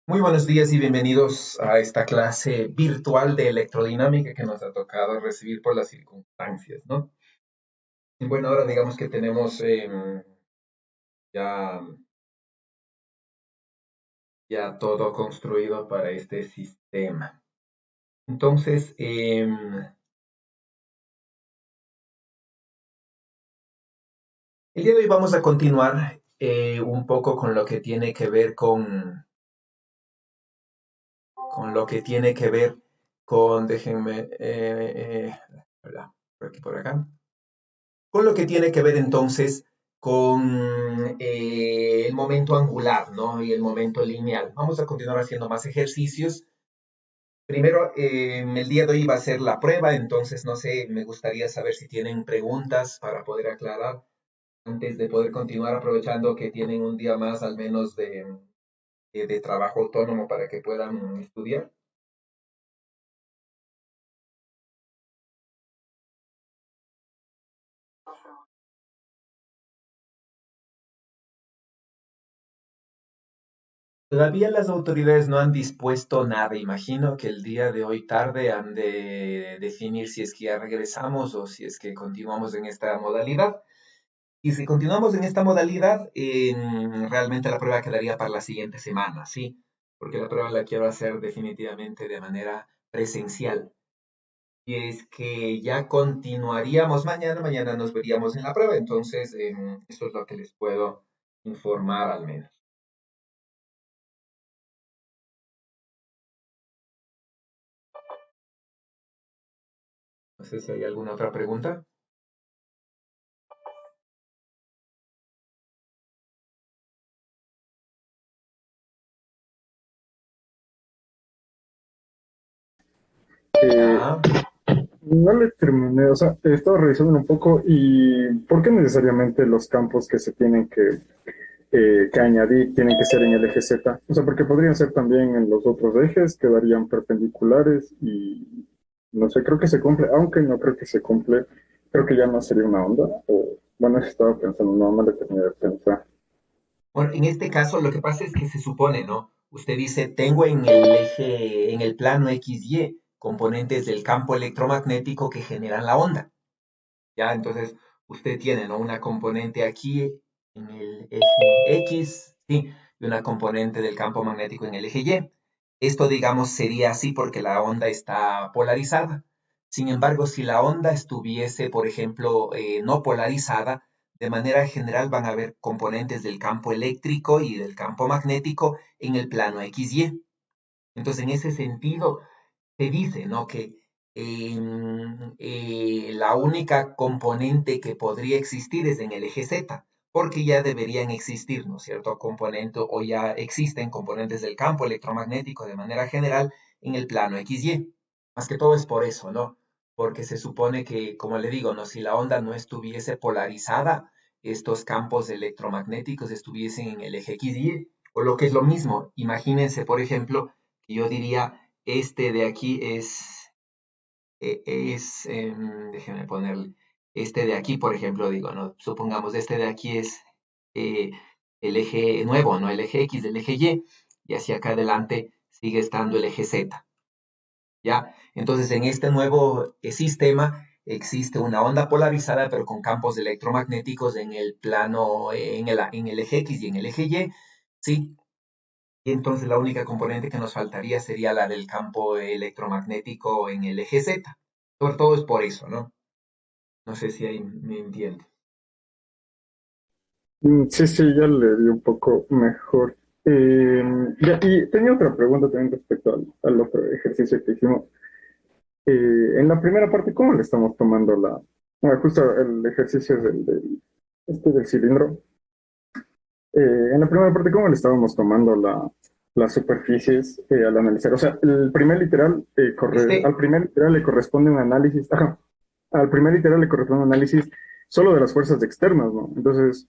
Muy buenos días y bienvenidos a esta clase virtual de electrodinámica que nos ha tocado recibir por las circunstancias, ¿no? Y bueno, ahora digamos que tenemos ya, ya todo construido para este sistema. Entonces, el día de hoy vamos a continuar un poco con lo que tiene que ver con lo que tiene que ver con, déjenme, ¿verdad? Por aquí, por acá. Con lo que tiene que ver entonces con el momento angular, ¿no? Y el momento lineal. Vamos a continuar haciendo más ejercicios. Primero, el día de hoy va a ser la prueba, entonces no sé, me gustaría saber si tienen preguntas para poder aclarar antes de poder continuar aprovechando que tienen un día más al menos de trabajo autónomo para que puedan estudiar. Todavía las autoridades no han dispuesto nada. Imagino que el día de hoy tarde han de definir si es que ya regresamos o si es que continuamos en esta modalidad. Y si continuamos en esta modalidad, realmente la prueba quedaría para la siguiente semana, ¿sí? Porque la prueba la quiero hacer definitivamente de manera presencial. Y es que ya continuaríamos mañana nos veríamos en la prueba. Entonces, esto es lo que les puedo informar al menos. No sé si hay alguna otra pregunta. Eh, Ya. no le terminé, o sea, he estado revisando un poco y ¿por qué necesariamente los campos que se tienen que añadir tienen que ser en el eje Z? O sea, porque podrían ser también en los otros ejes, quedarían perpendiculares y no sé, creo que se cumple, aunque no creo que se cumple, creo que ya no sería una onda, o bueno, eso estaba pensando, no le terminé de pensar. Bueno, en este caso lo que pasa es que se supone, ¿no? Usted dice, tengo en el eje, en el plano XY, componentes del campo electromagnético que generan la onda. Ya, entonces usted tiene, ¿no? Una componente aquí en el eje X, sí, y una componente del campo magnético en el eje Y. Esto, digamos, sería así porque la onda está polarizada. Sin embargo, si la onda estuviese, por ejemplo, no polarizada, de manera general van a haber componentes del campo eléctrico y del campo magnético en el plano XY. Entonces, en ese sentido, se dice, ¿no? Que la única componente que podría existir es en el eje Z, porque ya deberían existir, ¿no es cierto? Componentes o ya existen componentes del campo electromagnético de manera general en el plano XY. Más que todo es por eso, ¿no? Porque se supone que, como le digo, ¿no? Si la onda no estuviese polarizada, estos campos electromagnéticos estuviesen en el eje XY, o lo que es lo mismo, imagínense, por ejemplo, que yo diría este de aquí déjenme ponerle, este de aquí, por ejemplo, digo, ¿no? Supongamos, este de aquí es eh, el eje nuevo, ¿no? El eje X, el eje y hacia acá adelante sigue estando el eje Z, ¿ya? Entonces, en este nuevo sistema existe una onda polarizada, pero con campos electromagnéticos en el plano, en el eje X y en el eje Y, ¿sí? Y entonces la única componente que nos faltaría sería la del campo electromagnético en el eje Z. Sobre todo es por eso, ¿no? No sé si ahí me entiende. Sí, sí, ya le di un poco mejor. Y tenía otra pregunta también respecto al otro ejercicio que hicimos. En la primera parte, ¿cómo le estamos tomando justo el ejercicio del cilindro? En la primera parte, ¿cómo le estábamos tomando las superficies al analizar? O sea, el primer literal, Este, al primer literal le corresponde un análisis, ajá, al primer literal le corresponde un análisis solo de las fuerzas externas, ¿no? Entonces,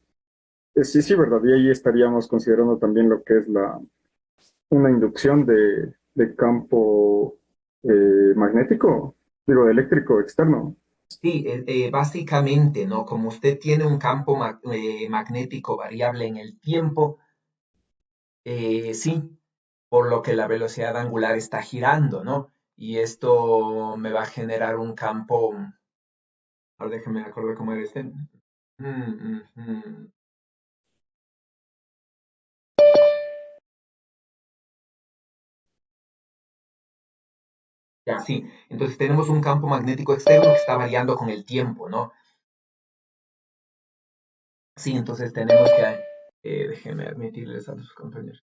sí, sí, ¿verdad? Y ahí estaríamos considerando también lo que es una inducción de campo magnético, digo, eléctrico externo. sí, básicamente, ¿no? Como usted tiene un campo magnético variable en el tiempo, sí. por lo que la velocidad angular está girando, ¿no? Y esto me va a generar un campo, ahora déjeme acordar cómo era este. Mm. Ya, sí. Entonces tenemos un campo magnético externo que está variando con el tiempo, ¿no? Sí, entonces tenemos que, déjenme admitirles a los compañeros.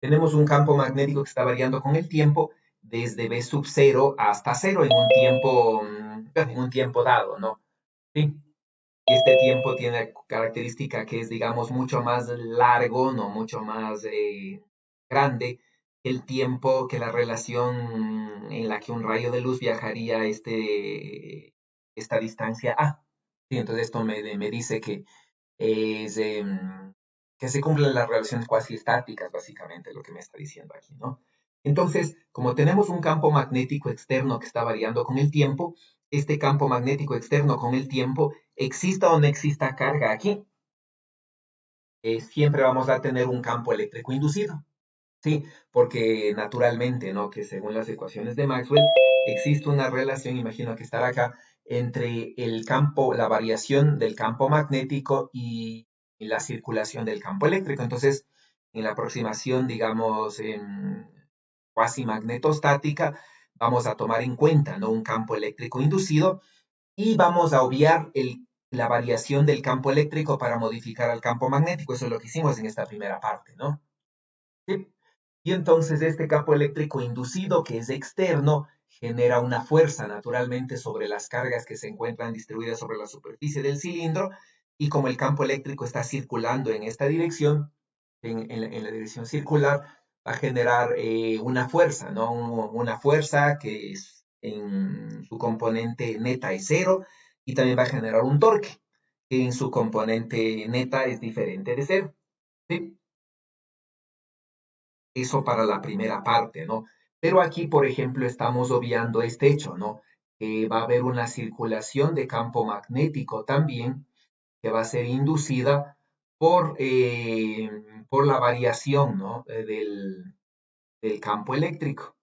Tenemos un campo magnético que está variando con el tiempo desde B sub 0 hasta 0 en un tiempo, en un tiempo dado, ¿no? Sí. Y este tiempo tiene característica que es, digamos, mucho más largo, no mucho más grande, que el tiempo, que la relación en la que un rayo de luz viajaría esta distancia A. Sí, entonces esto me dice es, que se cumplen las relaciones cuasi estáticas, básicamente, lo que me está diciendo aquí, ¿no? Entonces, como tenemos un campo magnético externo que está variando con el tiempo, este campo magnético externo con el tiempo, exista o no exista carga aquí, siempre vamos a tener un campo eléctrico inducido. Sí, porque naturalmente, ¿no? Que según las ecuaciones de Maxwell, existe una relación, imagino que estará acá, entre el campo, la variación del campo magnético y la circulación del campo eléctrico. Entonces, en la aproximación, digamos, cuasi magnetostática, vamos a tomar en cuenta, ¿no? Un campo eléctrico inducido y vamos a obviar la variación del campo eléctrico para modificar al campo magnético. Eso es lo que hicimos en esta primera parte, ¿no? Sí. Y entonces este campo eléctrico inducido, que es externo, genera una fuerza naturalmente sobre las cargas que se encuentran distribuidas sobre la superficie del cilindro, y como el campo eléctrico está circulando en esta dirección, en la dirección circular, va a generar una fuerza, ¿no? Una fuerza que es en su componente neta es cero, y también va a generar un torque, que en su componente neta es diferente de cero. ¿Sí? Eso para la primera parte, ¿no? Pero aquí, por ejemplo, estamos obviando este hecho, ¿no? Que va a haber una circulación de campo magnético también, que va a ser inducida por la variación, ¿no? Del campo eléctrico,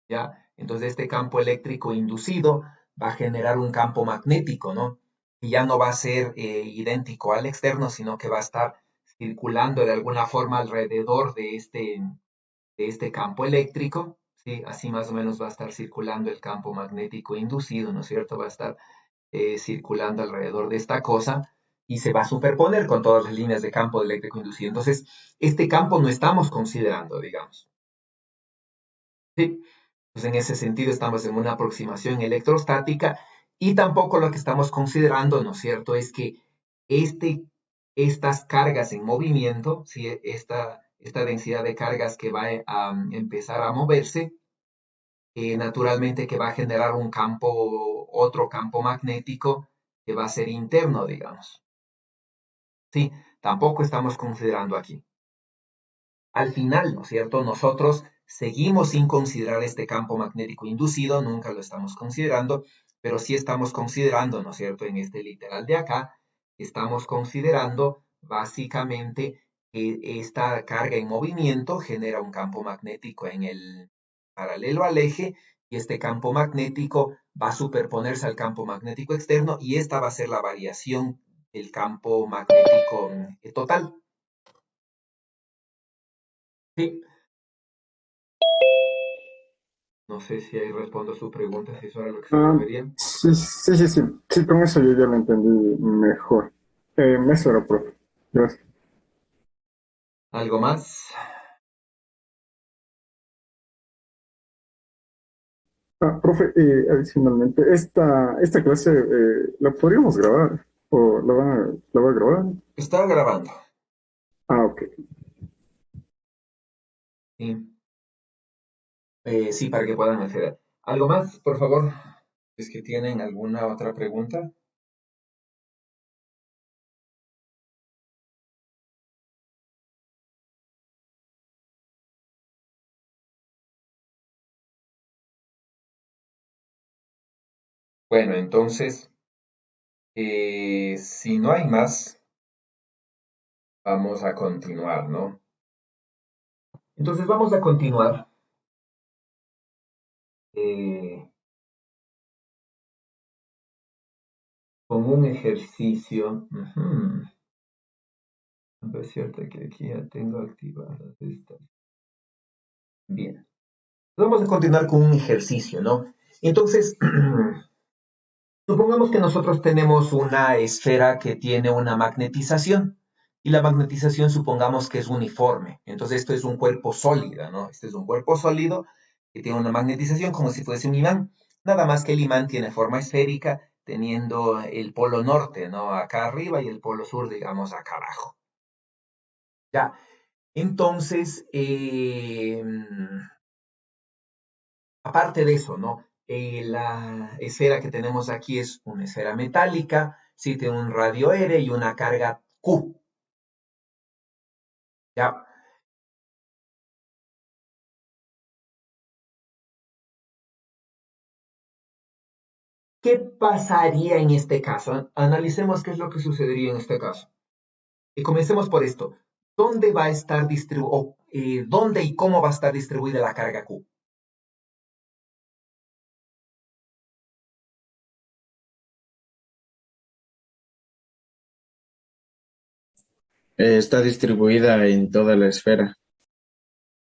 ¿ya? Entonces, este campo eléctrico inducido va a generar un campo magnético, ¿no? Y ya no va a ser idéntico al externo, sino que va a estar circulando de alguna forma alrededor de este campo eléctrico, ¿sí? Así más o menos va a estar circulando el campo magnético inducido, ¿no es cierto? Va a estar circulando alrededor de esta cosa y se va a superponer con todas las líneas de campo eléctrico inducido. Entonces, este campo no estamos considerando, digamos. ¿Sí? Pues en ese sentido estamos en una aproximación electrostática y tampoco lo que estamos considerando, ¿no es cierto?, es que este, estas cargas en movimiento, ¿sí? Esta densidad de cargas que va a empezar a moverse, naturalmente que va a generar un campo, otro campo magnético que va a ser interno, digamos. Sí, tampoco estamos considerando aquí. Al final, ¿no es cierto? Nosotros seguimos sin considerar este campo magnético inducido, nunca lo estamos considerando, pero sí estamos considerando, ¿no es cierto? En este literal de acá, estamos considerando básicamente que esta carga en movimiento genera un campo magnético en el paralelo al eje y este campo magnético va a superponerse al campo magnético externo y esta va a ser la variación del campo magnético total. Sí, no sé si ahí respondo a su pregunta, si eso era lo que se Ah, refería. sí, sí, sí, sí. Sí, con eso yo ya lo entendí mejor. Eso era, profe. Gracias. ¿Algo más? Profe, adicionalmente, esta clase la podríamos grabar o la va a grabar. Estaba grabando. Ok. Sí, sí, para que puedan acceder. ¿Algo más, por favor? ¿Es que tienen alguna otra pregunta? Bueno, entonces, si no hay más, vamos a continuar, ¿no? Entonces vamos a continuar eh, con un ejercicio. Ujú. Es cierto que aquí ya tengo activadas estas. Bien. Vamos a continuar con un ejercicio, ¿no? Entonces, supongamos que nosotros tenemos una esfera que tiene una magnetización y la magnetización supongamos que es uniforme. Entonces esto es un cuerpo sólido, ¿no? Este es un cuerpo sólido que tiene una magnetización como si fuese un imán. Nada más que el imán tiene forma esférica teniendo el polo norte, ¿no? Acá arriba y el polo sur, digamos, acá abajo. Ya. Entonces, aparte de eso, ¿no? La esfera que tenemos aquí es una esfera metálica, sí tiene un radio R y una carga Q. ¿Ya? ¿Qué pasaría en este caso? Analicemos qué es lo que sucedería en este caso. Y comencemos por esto. ¿Dónde va a estar dónde y cómo va a estar distribuida la carga Q? Está distribuida en toda la esfera,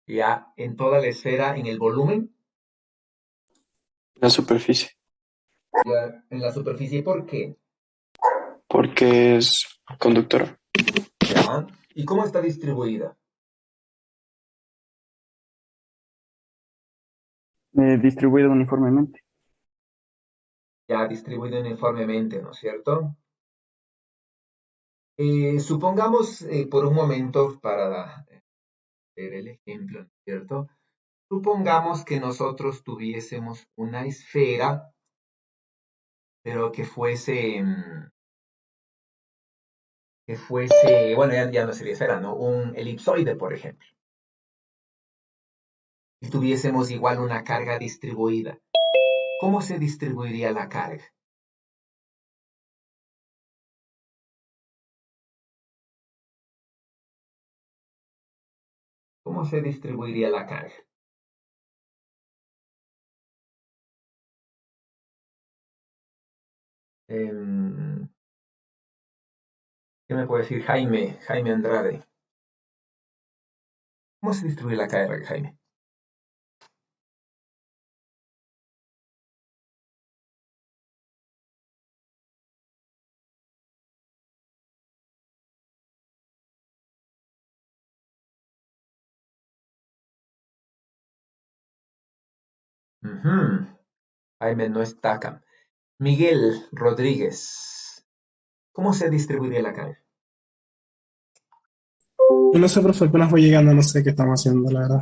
Ya en toda la esfera, en el volumen, La superficie, ya en la superficie. ¿Por qué? porque es conductora. Ya. ¿Y cómo está distribuida? Distribuido uniformemente. Ya distribuida uniformemente, ¿no es cierto? Supongamos por un momento, para ver el ejemplo, ¿no es cierto? Supongamos que nosotros tuviésemos una esfera, pero bueno, ya no sería esfera, ¿no? Un elipsoide, por ejemplo. Y tuviésemos igual una carga distribuida. ¿Cómo se distribuiría la carga? ¿Cómo se distribuiría la carga? Em, ¿Qué me puede decir Jaime Andrade? ¿Cómo se distribuye la carga, Jaime? Ujú. Jaime no está acá. Miguel Rodríguez, ¿cómo se distribuiría la carga? Yo no sé, profe, apenas voy llegando, no sé qué estamos haciendo, la verdad.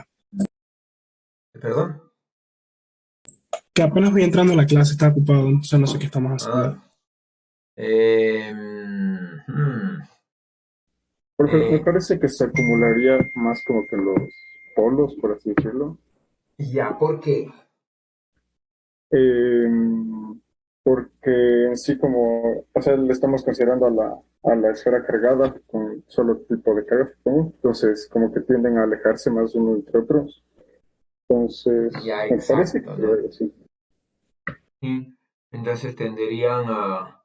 ¿Perdón? Que apenas voy entrando a la clase, está ocupado, entonces no sé qué estamos haciendo. Ah, hmm, Porque me eh, parece que se acumularía más como que los polos, por así decirlo. ya, ¿por qué? Eh, Porque en sí como, o sea, le estamos considerando a la esfera cargada con solo tipo de carga, supongo. Entonces, como que tienden a alejarse más uno entre otros. Entonces, Ya, me parece exacto, que ¿no? sí. Y entonces tendrían a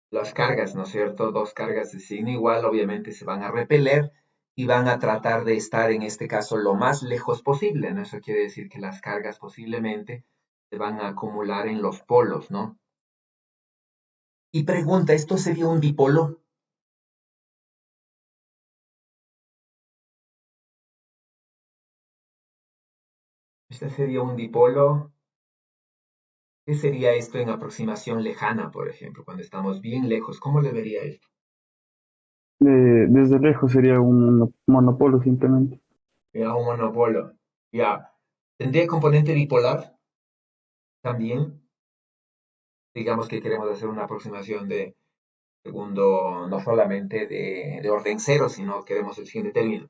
las cargas, ¿no es cierto? Dos cargas de signo igual, obviamente se van a repeler y van a tratar de estar en este caso lo más lejos posible, ¿no? Eso quiere decir que las cargas posiblemente se van a acumular en los polos, ¿no? Y pregunta, ¿esto sería un dipolo? ¿Este sería un dipolo? ¿Qué sería esto en aproximación lejana, por ejemplo, cuando estamos bien lejos? ¿Cómo le vería esto? Desde lejos sería un monopolo simplemente. Mira, un monopolo. Ya. ¿Tendría componente bipolar también? Digamos que queremos hacer una aproximación de segundo, no solamente de orden cero, sino queremos el siguiente término.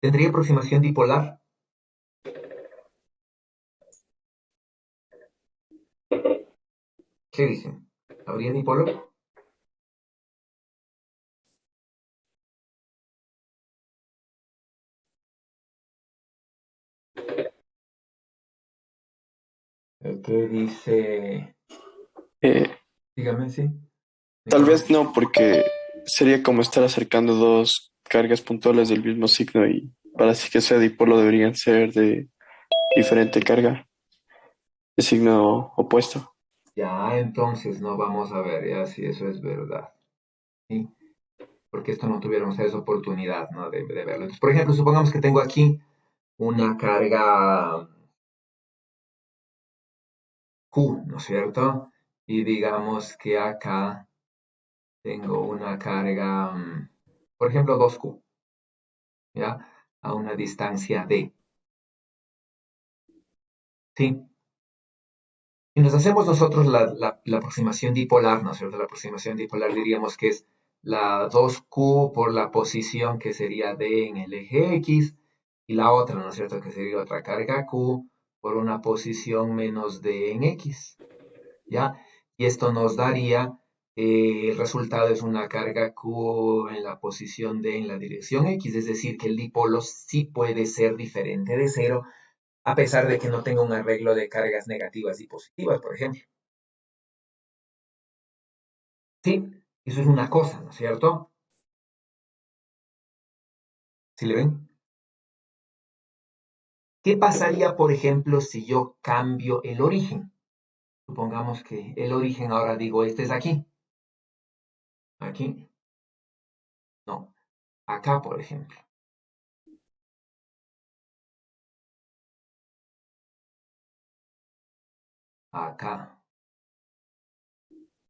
¿Tendría aproximación dipolar? ¿Qué dicen? ¿Habría dipolo? ¿Qué dice? Eh, Dígame, sí. Tal Nicolás. vez no, porque sería como estar acercando dos cargas puntuales del mismo signo y para así que sea dipolo deberían ser de diferente carga, de signo opuesto. Ya, entonces, no vamos a ver ya si eso es verdad. ¿Sí? Porque esto no tuviéramos esa oportunidad, ¿no? de verlo. Entonces, por ejemplo, supongamos que tengo aquí una carga Q, ¿no es cierto? Y digamos que acá tengo una carga, por ejemplo, 2Q, ¿ya? A una distancia D, ¿sí? Si nos hacemos nosotros la aproximación dipolar, ¿no es cierto? La aproximación dipolar diríamos que es la 2Q por la posición que sería D en el eje X y la otra, ¿no es cierto? Que sería otra carga Q por una posición menos D en X, ¿ya? Y esto nos daría, el resultado es una carga Q en la posición D en la dirección X, es decir, que el dipolo sí puede ser diferente de cero, a pesar de que no tenga un arreglo de cargas negativas y positivas, por ejemplo. Sí, eso es una cosa, ¿no es cierto? ¿Sí le ven? ¿Qué pasaría, por ejemplo, si yo cambio el origen? Supongamos que el origen ahora digo, este es aquí, aquí, no, acá, por ejemplo, acá,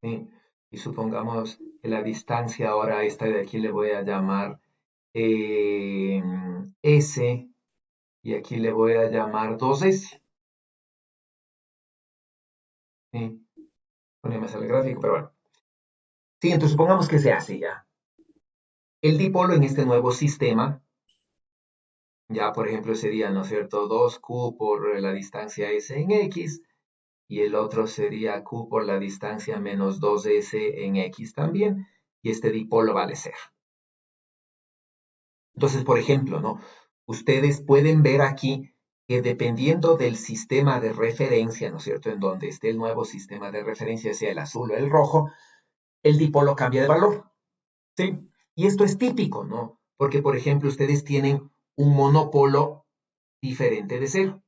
¿sí? Y supongamos que la distancia ahora a esta de aquí le voy a llamar eh, S y aquí le voy a llamar 2S, ¿sí? Pone más el gráfico, pero bueno. Sí, entonces supongamos que se hace ya. El dipolo en este nuevo sistema, ya por ejemplo sería, ¿no es cierto?, 2Q por la distancia S en X, y el otro sería Q por la distancia menos 2S en X también, y este dipolo vale cero. Entonces, por ejemplo, ¿no? Ustedes pueden ver aquí que dependiendo del sistema de referencia, ¿no es cierto?, en donde esté el nuevo sistema de referencia, sea el azul o el rojo, el dipolo cambia de valor, ¿sí? Y esto es típico, ¿no? Porque, por ejemplo, ustedes tienen un monopolo diferente de cero,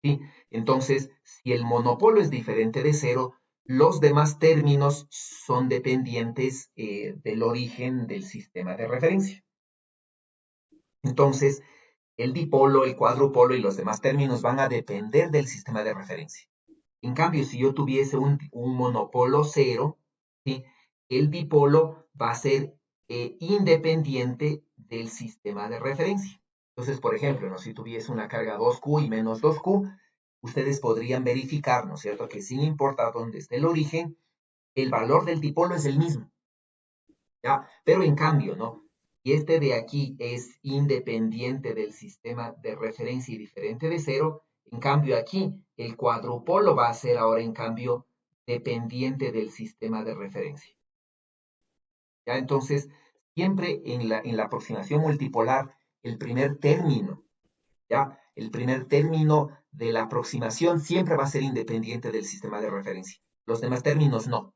¿sí? Entonces, si el monopolo es diferente de cero, los demás términos son dependientes del origen del sistema de referencia. Entonces, el dipolo, el cuadrupolo y los demás términos van a depender del sistema de referencia. En cambio, si yo tuviese un monopolo cero, ¿sí?, el dipolo va a ser independiente del sistema de referencia. Entonces, por ejemplo, ¿no?, si tuviese una carga 2Q y menos 2Q, ustedes podrían verificar, ¿no es cierto?, que sin importar dónde esté el origen, el valor del dipolo es el mismo, ¿ya? Pero en cambio, ¿no?, y este de aquí es independiente del sistema de referencia y diferente de cero, en cambio aquí el cuadrupolo va a ser ahora en cambio dependiente del sistema de referencia. ¿Ya? Entonces, siempre en la aproximación multipolar, el primer término, ¿ya? El primer término de la aproximación siempre va a ser independiente del sistema de referencia. Los demás términos no.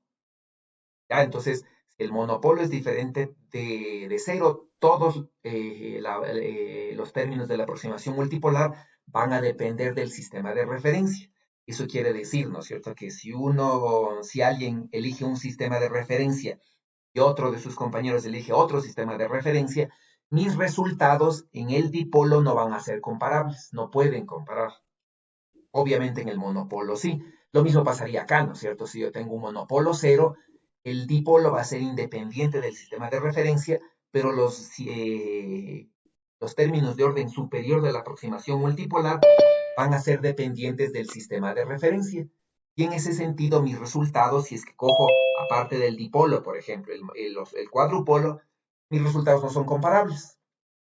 ¿Ya? Entonces, si el monopolo es diferente de cero, todos los términos de la aproximación multipolar van a depender del sistema de referencia. Eso quiere decir, ¿no es cierto?, que si alguien elige un sistema de referencia y otro de sus compañeros elige otro sistema de referencia, mis resultados en el dipolo no van a ser comparables, no pueden comparar. Obviamente en el monopolo sí. Lo mismo pasaría acá, ¿no es cierto? Si yo tengo un monopolo cero, el dipolo va a ser independiente del sistema de referencia, pero los términos de orden superior de la aproximación multipolar van a ser dependientes del sistema de referencia. Y en ese sentido, mis resultados, si es que cojo, aparte del dipolo, por ejemplo, el cuadrupolo, mis resultados no son comparables.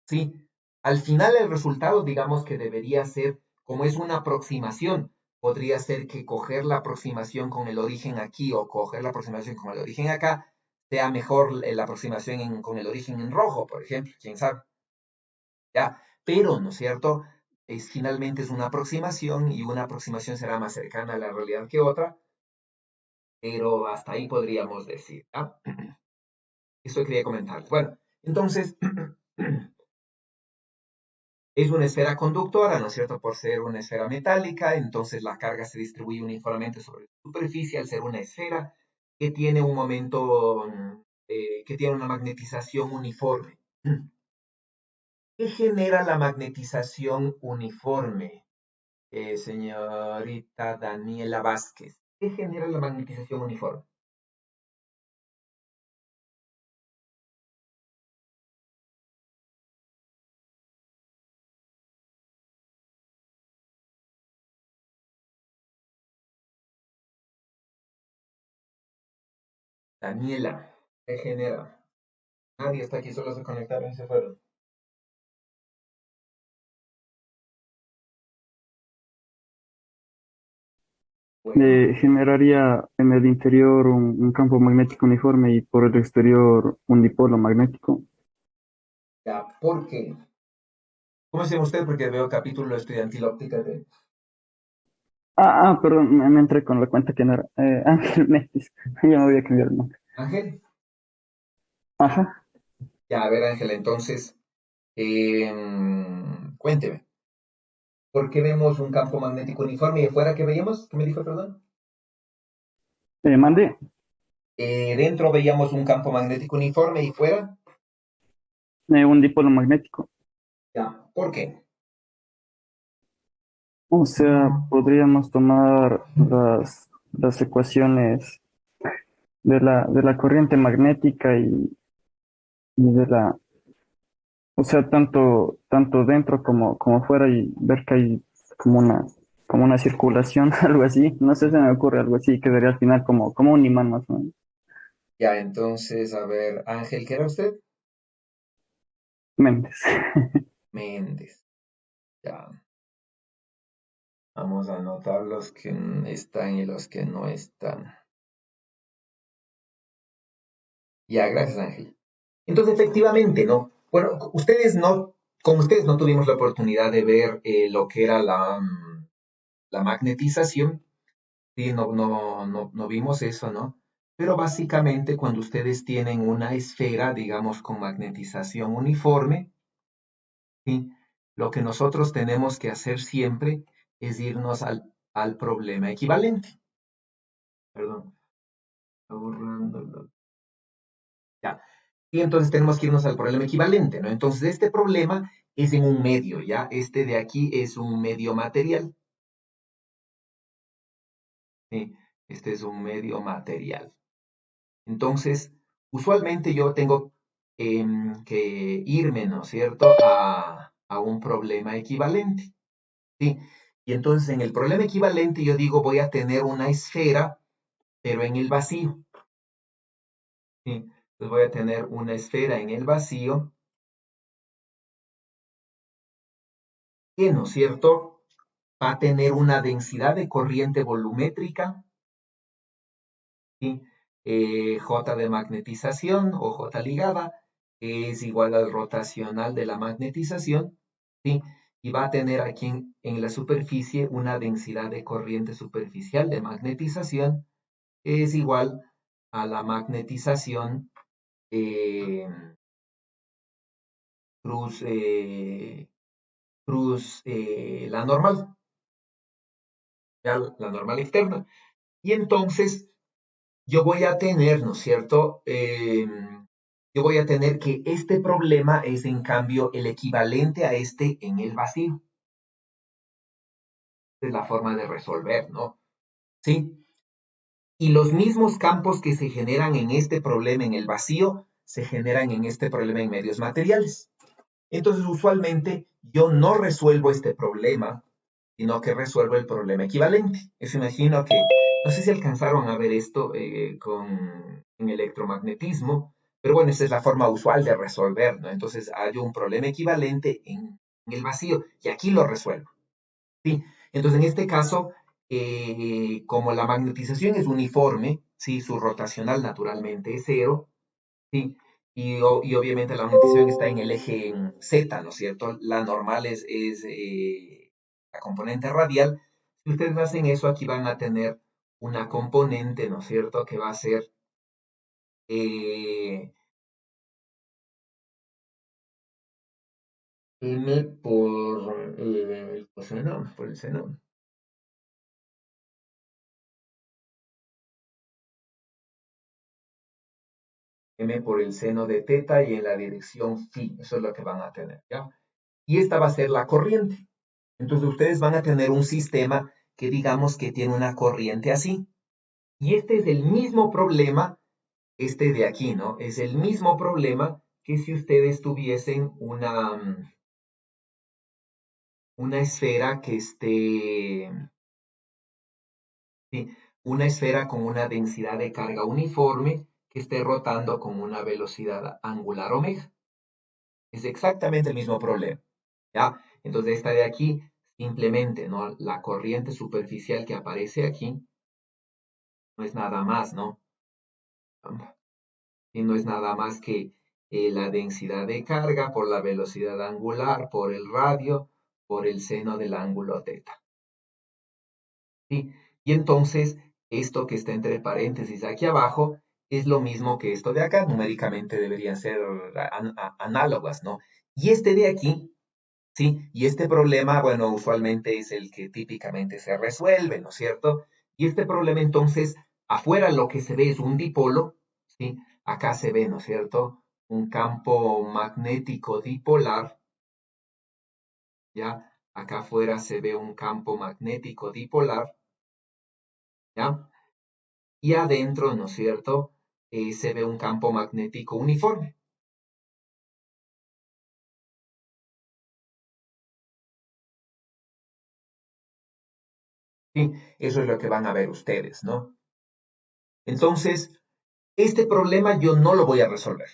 ¿Sí? Al final el resultado, digamos que debería ser, como es una aproximación, podría ser que coger la aproximación con el origen aquí o coger la aproximación con el origen acá, sea mejor la aproximación con el origen en rojo, por ejemplo, quién sabe. ¿Ya? Pero, ¿no es cierto?, finalmente es una aproximación y una aproximación será más cercana a la realidad que otra, pero hasta ahí podríamos decir. ¿Ah? Eso quería comentar. Bueno, entonces, es una esfera conductora, ¿no es cierto? Por ser una esfera metálica, entonces la carga se distribuye uniformemente sobre la superficie al ser una esfera que tiene un momento, que tiene una magnetización uniforme. ¿Qué genera la magnetización uniforme, señorita Daniela Vázquez? ¿Qué genera la magnetización uniforme? Daniela, ¿qué genera? Nadie está aquí, solo se conectaron y se fueron. Bueno, Generaría en el interior un campo magnético uniforme y por el exterior un dipolo magnético. ya, ¿por qué? ¿Cómo se llama usted? Porque veo capítulo estudiantil óptica de Perdón, me entré con la cuenta que no era. Ángel Méndez. Ya me voy a cambiar el nombre. Ángel. Ajá. Ya, a ver, Ángela, entonces, cuénteme, ¿por qué vemos un campo magnético uniforme y afuera qué veíamos? ¿Qué me dijo, perdón? Mandé Dentro veíamos un campo magnético uniforme y fuera, un dipolo magnético. ya, ¿por qué? O sea, podríamos tomar las ecuaciones de la corriente magnética y o sea, tanto dentro como fuera y ver que hay como una circulación, algo así. No sé, se me ocurre algo así, quedaría al final como un imán más o menos. Ya, entonces, a ver, Ángel, ¿qué era usted? Méndez. Méndez, ya. Vamos a anotar los que están y los que no están. Ya, gracias, Ángel. Entonces, efectivamente, ¿no? Bueno, con ustedes no tuvimos la oportunidad de ver lo que era la magnetización. Sí, no vimos eso, ¿no? Pero básicamente cuando ustedes tienen una esfera, digamos, con magnetización uniforme, ¿sí? Lo que nosotros tenemos que hacer siempre es irnos al problema equivalente. Perdón, está borrándolo. Ya. Y entonces tenemos que irnos al problema equivalente, ¿no? Entonces este problema es en un medio, ¿ya? Este de aquí es un medio material, ¿sí? Este es un medio material. Entonces, usualmente yo tengo que irme, ¿no es cierto?, a un problema equivalente, ¿sí? Y entonces en el problema equivalente yo digo voy a tener una esfera, pero en el vacío, ¿sí? Entonces voy a tener una esfera en el vacío que, ¿no es cierto?, va a tener una densidad de corriente volumétrica, ¿sí? J de magnetización o J ligada es igual al rotacional de la magnetización, ¿sí? Y va a tener aquí en la superficie una densidad de corriente superficial de magnetización que es igual a la magnetización eh, cruz, la normal, ya la normal externa. Y entonces yo voy a tener, ¿no es cierto? Yo voy a tener que este problema es en cambio el equivalente a este en el vacío. Esa es la forma de resolver, ¿no? ¿Sí? Y los mismos campos que se generan en este problema en el vacío se generan en este problema en medios materiales. Entonces, usualmente yo no resuelvo este problema, sino que resuelvo el problema equivalente. Eso imagino que, no sé si alcanzaron a ver esto en electromagnetismo, pero bueno, esa es la forma usual de resolver, ¿no? Entonces, hay un problema equivalente en el vacío y aquí lo resuelvo, ¿sí? Entonces, en este caso, como la magnetización es uniforme, ¿sí? Su rotacional naturalmente es cero, ¿sí? y obviamente la magnetización está en el eje Z, ¿no es cierto? La normal es la componente radial. Si ustedes hacen eso, aquí van a tener una componente, ¿no es cierto? Que va a ser eh, M por el coseno, por el seno. M por el seno de teta y en la dirección phi. Eso es lo que van a tener, ¿ya? Y esta va a ser la corriente. Entonces ustedes van a tener un sistema que digamos que tiene una corriente así. Y este es el mismo problema, este de aquí, ¿no? Es el mismo problema que si ustedes tuviesen una esfera que esté, sí, una esfera con una densidad de carga uniforme que esté rotando con una velocidad angular omega. Es exactamente el mismo problema, ¿ya? Entonces esta de aquí, simplemente, ¿no? La corriente superficial que aparece aquí no es nada más, ¿no? Y no es nada más que la densidad de carga por la velocidad angular, por el radio, por el seno del ángulo teta. ¿Sí? Y entonces, esto que está entre paréntesis aquí abajo es lo mismo que esto de acá. Numéricamente deberían ser análogas, ¿no? Y este de aquí, ¿sí? Y este problema, bueno, usualmente es el que típicamente se resuelve, ¿no es cierto? Y este problema entonces, afuera lo que se ve es un dipolo, ¿sí? Acá se ve, ¿no es cierto? Un campo magnético dipolar, ¿ya? Acá afuera se ve un campo magnético dipolar, ¿ya? Y adentro, ¿no es cierto? Se ve un campo magnético uniforme. ¿Sí? Eso es lo que van a ver ustedes, ¿no? Entonces, este problema yo no lo voy a resolver.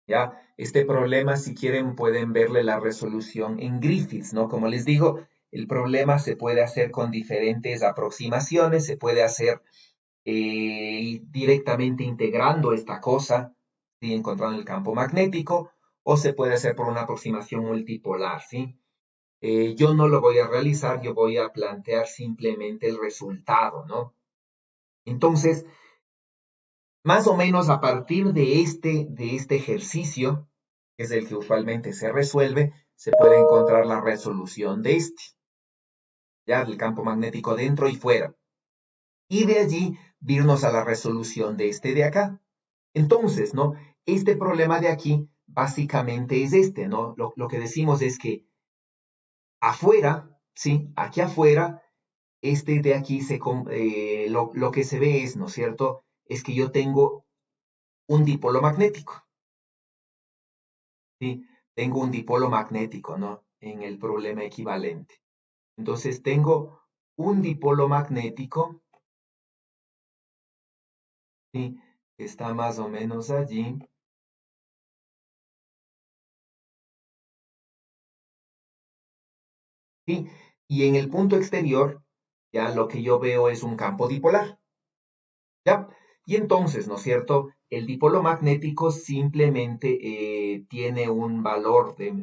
¿Ya? Este problema, si quieren, pueden verle la resolución en Griffiths, ¿no? Como les digo, el problema se puede hacer con diferentes aproximaciones, se puede hacer directamente integrando esta cosa, ¿sí? Encontrando el campo magnético, o se puede hacer por una aproximación multipolar, ¿sí? Yo no lo voy a realizar, yo voy a plantear simplemente el resultado, ¿no? Entonces, más o menos a partir de este ejercicio, que es el que usualmente se resuelve, se puede encontrar la resolución de este, ya del campo magnético dentro y fuera. Y de allí irnos a la resolución de este de acá. Entonces, ¿no? Este problema de aquí básicamente es este, ¿no? Lo que decimos es que afuera, ¿sí? Aquí afuera, este de aquí, lo que se ve es, ¿no es cierto? Es que yo tengo un dipolo magnético. ¿Sí? Tengo un dipolo magnético, ¿no? En el problema equivalente. Entonces tengo un dipolo magnético, ¿sí? Que está más o menos allí. ¿Sí? Y en el punto exterior, ya lo que yo veo es un campo dipolar, ¿ya? Y entonces, ¿no es cierto? El dipolo magnético simplemente tiene un valor de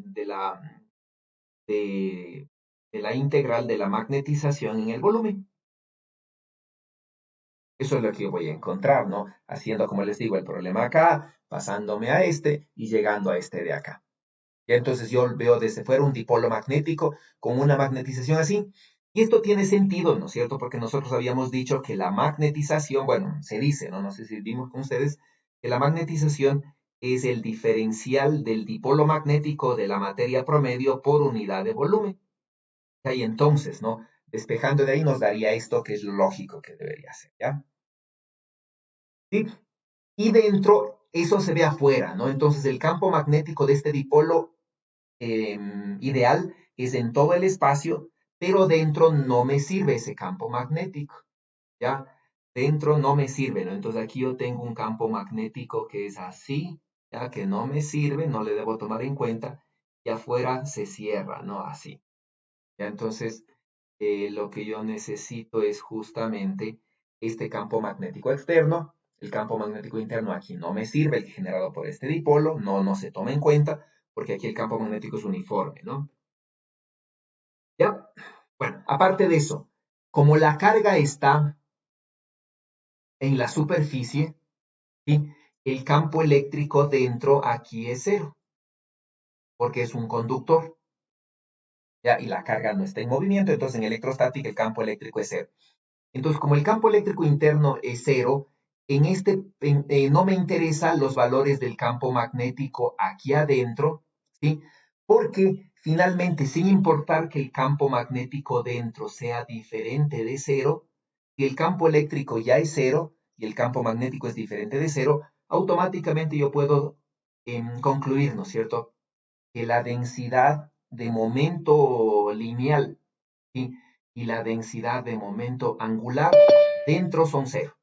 la integral de la magnetización en el volumen. Eso es lo que yo voy a encontrar, ¿no? Haciendo, como les digo, el problema acá, pasándome a este y llegando a este de acá. Y entonces yo veo desde fuera un dipolo magnético con una magnetización así. Y esto tiene sentido, ¿no es cierto? Porque nosotros habíamos dicho que la magnetización, bueno, se dice, ¿no? No sé si vimos con ustedes, que la magnetización es el diferencial del dipolo magnético de la materia promedio por unidad de volumen. Y entonces, ¿no? Despejando de ahí nos daría esto que es lo lógico que debería ser, ¿ya? ¿Sí? Y dentro, eso se ve afuera, ¿no? Entonces el campo magnético de este dipolo ideal es en todo el espacio, pero dentro no me sirve ese campo magnético, ¿ya? Dentro no me sirve, ¿no? Entonces aquí yo tengo un campo magnético que es así, ¿ya? Que no me sirve, no le debo tomar en cuenta, y afuera se cierra, ¿no? Así, ¿ya? Entonces, lo que yo necesito es justamente este campo magnético externo, El campo magnético interno aquí no me sirve, el generado por este dipolo, no se toma en cuenta, porque aquí el campo magnético es uniforme, ¿no? ¿Ya? Bueno, aparte de eso, como la carga está en la superficie, ¿sí? El campo eléctrico dentro aquí es cero, porque es un conductor, ¿ya? Y la carga no está en movimiento, entonces en electrostática el campo eléctrico es cero. Entonces, como el campo eléctrico interno es cero, no me interesan los valores del campo magnético aquí adentro, ¿sí? Porque finalmente, sin importar que el campo magnético dentro sea diferente de cero, si el campo eléctrico ya es cero y el campo magnético es diferente de cero, automáticamente yo puedo concluir, ¿no es cierto?, que la densidad de momento lineal, ¿sí?, y la densidad de momento angular dentro son cero.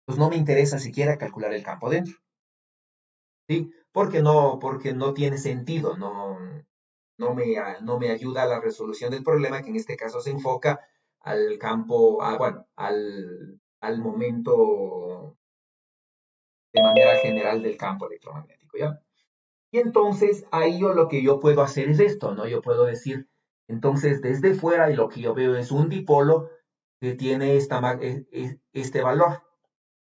Pues no me interesa siquiera calcular el campo dentro, ¿sí? Porque no tiene sentido, no me ayuda a la resolución del problema, que en este caso se enfoca al campo, bueno, al momento de manera general del campo electromagnético, ¿ya? Y entonces ahí lo que yo puedo hacer es esto, ¿no? Yo puedo decir, entonces desde fuera y lo que yo veo es un dipolo que tiene este valor.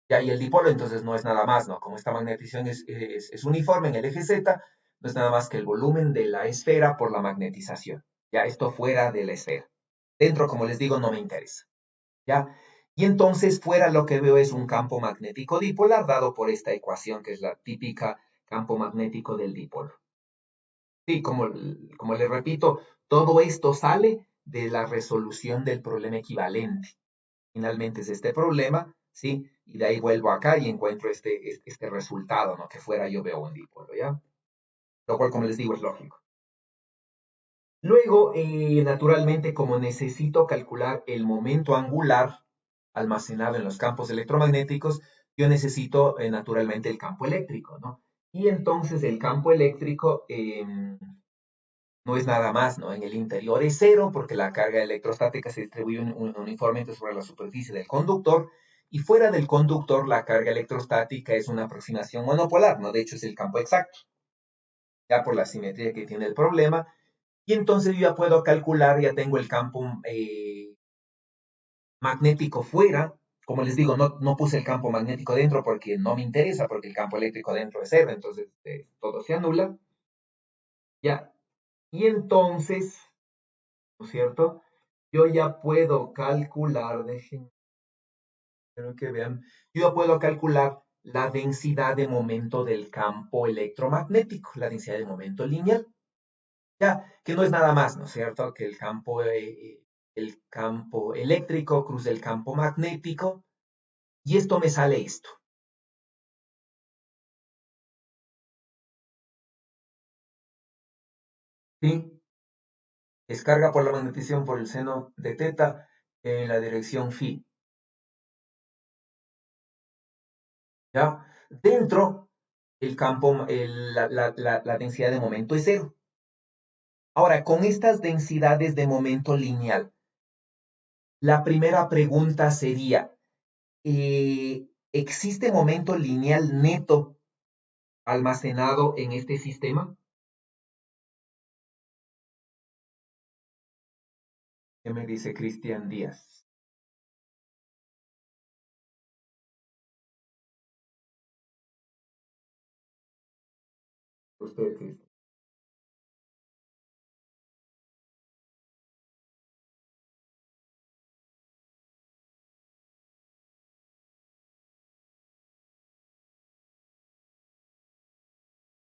Ya, y el dipolo entonces no es nada más, ¿no? Como esta magnetización es uniforme en el eje Z, no es nada más que el volumen de la esfera por la magnetización. Ya, esto fuera de la esfera. Dentro, como les digo, no me interesa. ¿Ya? Y entonces fuera lo que veo es un campo magnético dipolar dado por esta ecuación que es la típica campo magnético del dipolo. Sí, como les repito, todo esto sale de la resolución del problema equivalente. Finalmente es este problema, ¿sí? Y de ahí vuelvo acá y encuentro este resultado, ¿no? Que fuera yo veo un dipolo, ¿ya? Lo cual, como les digo, es lógico. Luego, naturalmente, como necesito calcular el momento angular almacenado en los campos electromagnéticos, yo necesito, naturalmente, el campo eléctrico, ¿no? Y entonces el campo eléctrico no es nada más, ¿no? En el interior es cero, porque la carga electrostática se distribuye uniformemente sobre la superficie del conductor, y fuera del conductor la carga electrostática es una aproximación monopolar, ¿no? De hecho es el campo exacto, ya por la simetría que tiene el problema, y entonces yo ya puedo calcular, ya tengo el campo magnético fuera. Como les digo, no puse el campo magnético dentro porque no me interesa, porque el campo eléctrico dentro es cero, entonces todo se anula, ya. Y entonces, ¿no es cierto? Yo ya puedo calcular, déjenme que vean, yo ya puedo calcular la densidad de momento del campo electromagnético, la densidad de momento lineal, ya, que no es nada más, ¿no es cierto? Que el campo eléctrico cruza el campo magnético, y esto me sale esto, ¿sí? Descarga por la magnetización por el seno de teta en la dirección phi, ¿ya? Dentro, el campo, la densidad de momento es cero. Ahora, con estas densidades de momento lineal, la primera pregunta sería, ¿existe momento lineal neto almacenado en este sistema? ¿Qué me dice Cristian Díaz? Usted, Cristian.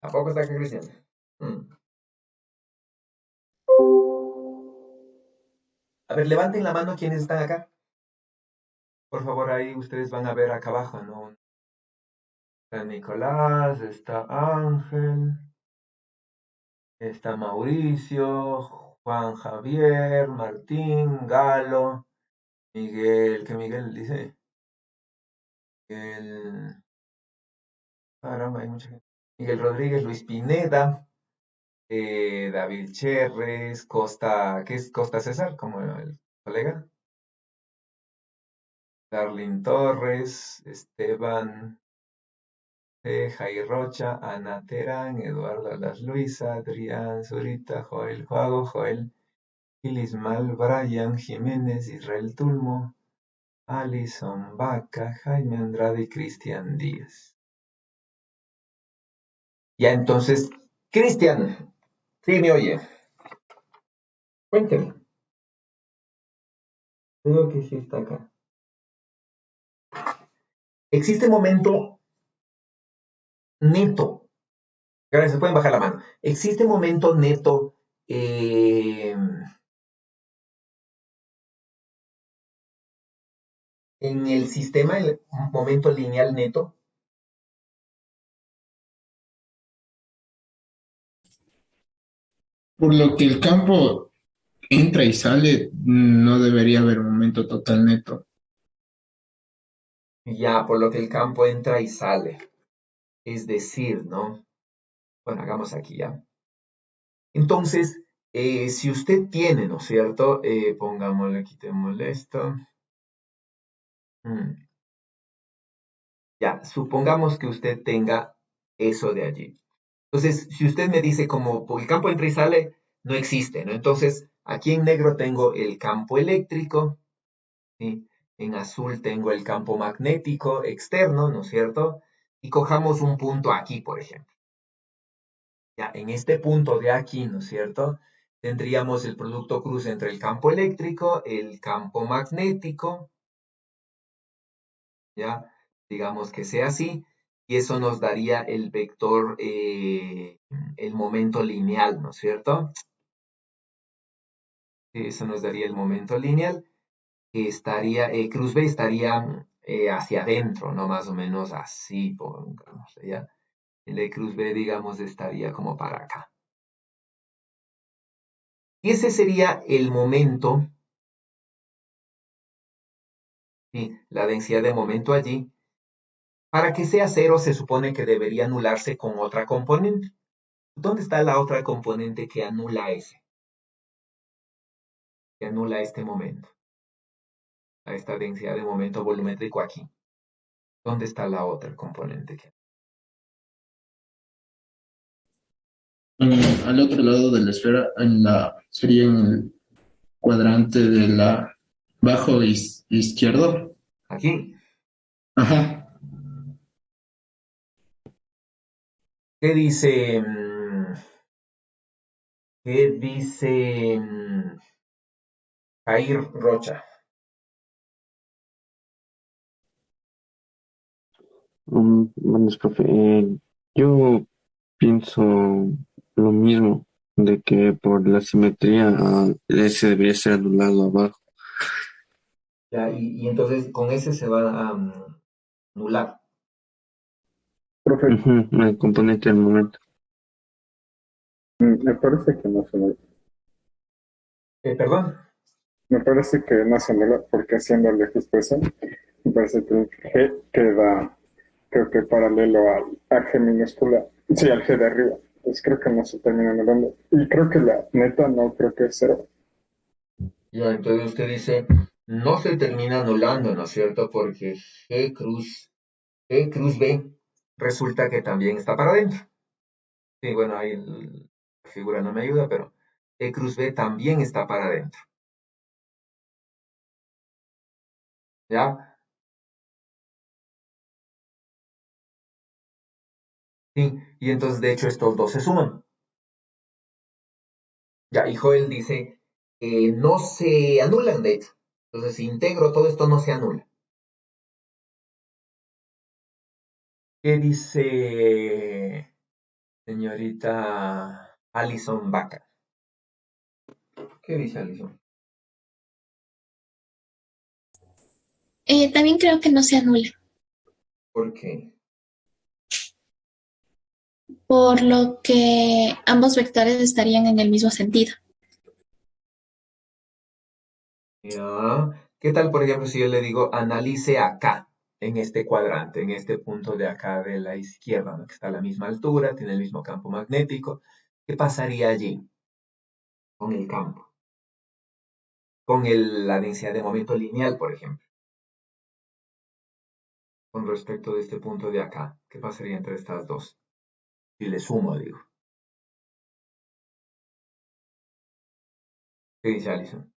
¿A poco está acá, Cristian? Mm. A ver, levanten la mano quienes están acá. Por favor, ahí ustedes van a ver acá abajo, ¿no? Está Nicolás, está Ángel, está Mauricio, Juan Javier, Martín, Galo, Miguel, ¿qué Miguel dice? Miguel, caramba, hay mucha gente. Miguel Rodríguez, Luis Pineda, David Cherres, Costa, ¿qué es Costa César? Como el colega. Darlin Torres, Esteban Jai Rocha, Ana Terán, Eduardo Las Luisa, Adrián Zurita, Joel Juago, Joel Ilismal, Brian Jiménez, Israel Tulmo, Alison Vaca, Jaime Andrade y Cristian Díaz. Ya entonces, Cristian, sí me oye. Cuénteme. Creo que sí está acá. Existe momento neto. Gracias, pueden bajar la mano. Existe momento neto en el sistema, el momento lineal neto. Por lo que el campo entra y sale, no debería haber un momento total neto. Ya, por lo que el campo entra y sale. Es decir, ¿no? Bueno, hagamos aquí ya. Entonces, si usted tiene, ¿no es cierto? Pongámosle, quitémosle esto. Mm, Ya, supongamos que usted tenga eso de allí. Entonces, si usted me dice como el campo entra y sale, no existe, ¿no? Entonces, aquí en negro tengo el campo eléctrico, ¿sí? En azul tengo el campo magnético externo, ¿no es cierto? Y cojamos un punto aquí, por ejemplo. Ya, en este punto de aquí, ¿no es cierto? Tendríamos el producto cruz entre el campo eléctrico, el campo magnético, ¿ya? Digamos que sea así, y eso nos daría el vector, el momento lineal, ¿no es cierto? Eso nos daría el momento lineal, que estaría, cruz B estaría hacia adentro, ¿no? Más o menos así, pongamos, ¿ya? El de cruz B, digamos, estaría como para acá. Y ese sería el momento, ¿sí? La densidad de momento allí. Para que sea cero se supone que debería anularse con otra componente. ¿Dónde está la otra componente que anula ese? Que anula este momento, a esta densidad de momento volumétrico aquí. ¿Dónde está la otra componente? Al otro lado de la esfera, sería en el cuadrante de la bajo izquierdo. Aquí. Ajá. ¿Qué dice? ¿Qué dice Jair Rocha? Bueno, profe, yo pienso lo mismo, de que por la simetría ese debería ser anulado abajo. Ya, y entonces con ese se va a anular. Profe, Ujú, el componente del momento. me parece que no se anula. Perdón. Me parece que no se anula porque haciéndole justo eso, me parece que el G queda, creo que paralelo al G minúscula, sí, al G de arriba. Entonces creo que no se termina anulando. Y creo que la neta no creo que es cero. Ya, entonces usted dice, no se termina anulando, ¿no es cierto? Porque G cruz B resulta que también está para adentro. Sí, bueno, ahí la figura no me ayuda, pero E cruz B también está para adentro. ¿Ya? Sí, y entonces de hecho estos dos se suman. Ya, y Joel dice, no se anulan, de hecho. Entonces, si integro todo esto, no se anula. ¿Qué dice señorita Alison Vaca? ¿Qué dice Alison? También creo que no se anula, ¿Por qué? por lo que ambos vectores estarían en el mismo sentido. Ya. ¿Qué tal, por ejemplo, si yo le digo analice acá, en este cuadrante, en este punto de acá de la izquierda, ¿no? Que está a la misma altura, tiene el mismo campo magnético? ¿Qué pasaría allí con el campo? Con la densidad de momento lineal, por ejemplo. con respecto de este punto de acá? ¿Qué pasaría entre estas dos? Si le sumo, digo. ¿Qué dice Alison?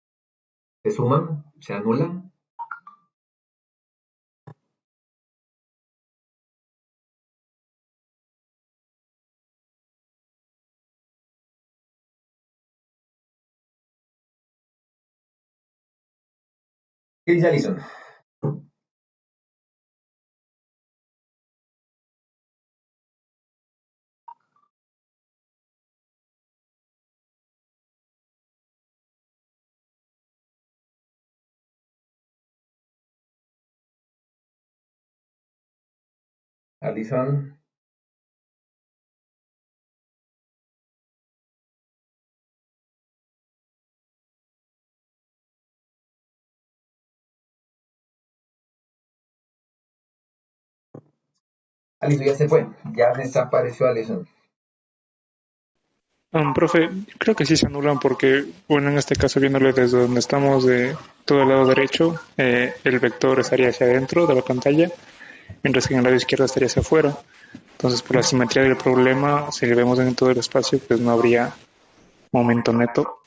¿Se suman? ¿Se anulan? ¿Qué dice Alison? Alison. Alison ya se fue. Ya desapareció Alison. Profe, creo que sí se anulan porque, bueno, en este caso viéndolo desde donde estamos de todo el lado derecho, el vector estaría hacia adentro de la pantalla, mientras que en el lado izquierdo estaría hacia afuera. Entonces, por la simetría del problema, si le vemos en todo el espacio, pues no habría momento neto.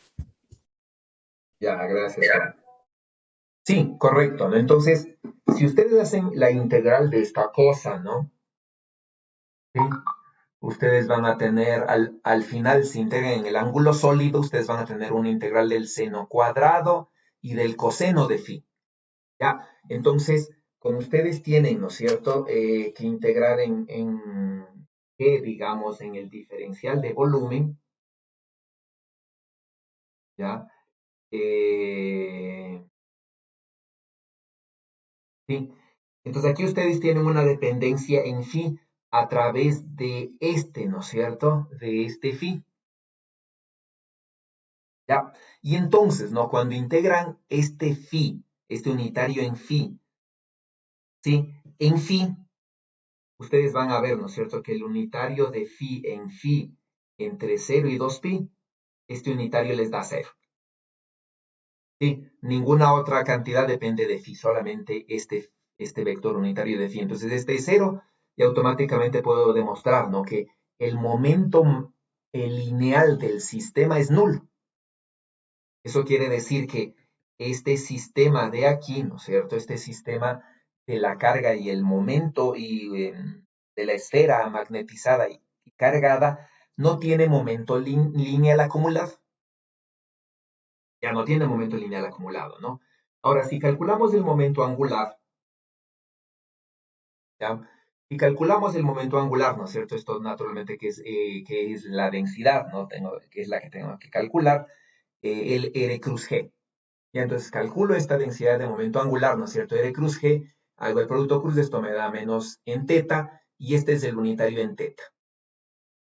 Ya, gracias, Juan. Sí, correcto, ¿no? Entonces, si ustedes hacen la integral de esta cosa, ¿no? ¿Sí? Ustedes van a tener, al final, si integran en el ángulo sólido, ustedes van a tener una integral del seno cuadrado y del coseno de phi. ¿Ya? Entonces, como ustedes tienen, ¿no es cierto?, que integrar digamos, en el diferencial de volumen, ¿ya? Sí. Entonces aquí ustedes tienen una dependencia en phi a través de este, ¿no es cierto?, de este phi. ¿Ya? Y entonces, ¿no? Cuando integran este phi, este unitario en phi, ¿sí? En phi, ustedes van a ver, ¿no es cierto?, que el unitario de phi en phi entre 0 y 2pi, este unitario les da 0. ¿Sí? Ninguna otra cantidad depende de phi, solamente este vector unitario de phi. Entonces, este es 0 y automáticamente puedo demostrar, ¿no?, que el momento lineal del sistema es nulo. Eso quiere decir que este sistema de aquí, ¿no es cierto?, este sistema de la carga y el momento de la esfera magnetizada y cargada, no tiene momento lineal acumulado. Ya no tiene momento lineal acumulado, ¿no? Ahora, si calculamos el momento angular, ¿ya? Si calculamos el momento angular, ¿no es cierto? Esto naturalmente que es la densidad, ¿no? Que es la que tengo que calcular, el R cruz G. Y entonces calculo esta densidad de momento angular, ¿no es cierto? R cruz G, hago el producto cruz, esto me da menos en teta, y este es el unitario en teta.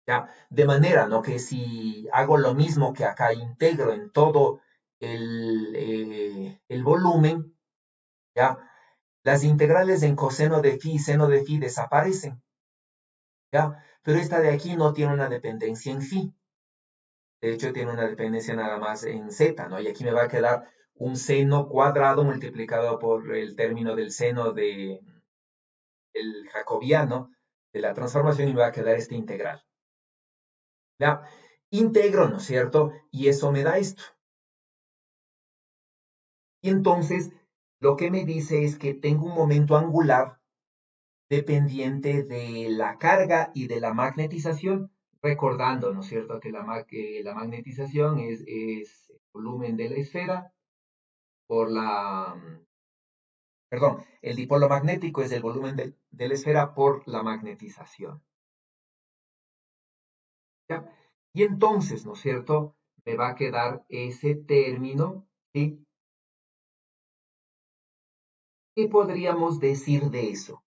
¿Ya? De manera, ¿no?, que si hago lo mismo que acá, integro en todo el volumen, ¿ya? Las integrales en coseno de phi y seno de phi desaparecen, ¿ya? Pero esta de aquí no tiene una dependencia en phi. De hecho, tiene una dependencia nada más en z, ¿no? Y aquí me va a quedar un seno cuadrado multiplicado por el término del seno del jacobiano de la transformación y me va a quedar este integral. ¿Ya? Integro, ¿no es cierto? Y eso me da esto. Y entonces, lo que me dice es que tengo un momento angular dependiente de la carga y de la magnetización, recordando, ¿no es cierto?, que la magnetización es el volumen de la esfera por perdón, el dipolo magnético es el volumen de la esfera por la magnetización. ¿Ya? Y entonces, ¿no es cierto?, me va a quedar ese término, ¿sí? ¿Qué podríamos decir de eso?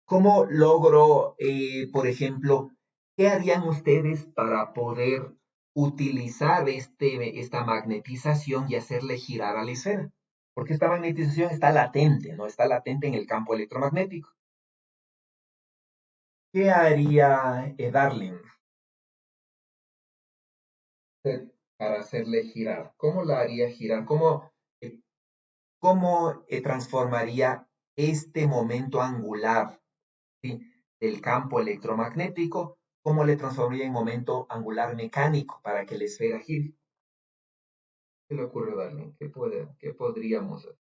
¿Cómo logro, por ejemplo, qué harían ustedes para poder utilizar esta magnetización y hacerle girar a la esfera? Porque esta magnetización está latente, ¿no? Está latente en el campo electromagnético. ¿Qué haría Darling para hacerle girar? ¿Cómo la haría girar? ¿Cómo transformaría este momento angular, ¿sí?, del campo electromagnético, ¿cómo le transformaría en momento angular mecánico para que la esfera gire? ¿Qué le ocurre, Darlene? ¿Qué podríamos hacer?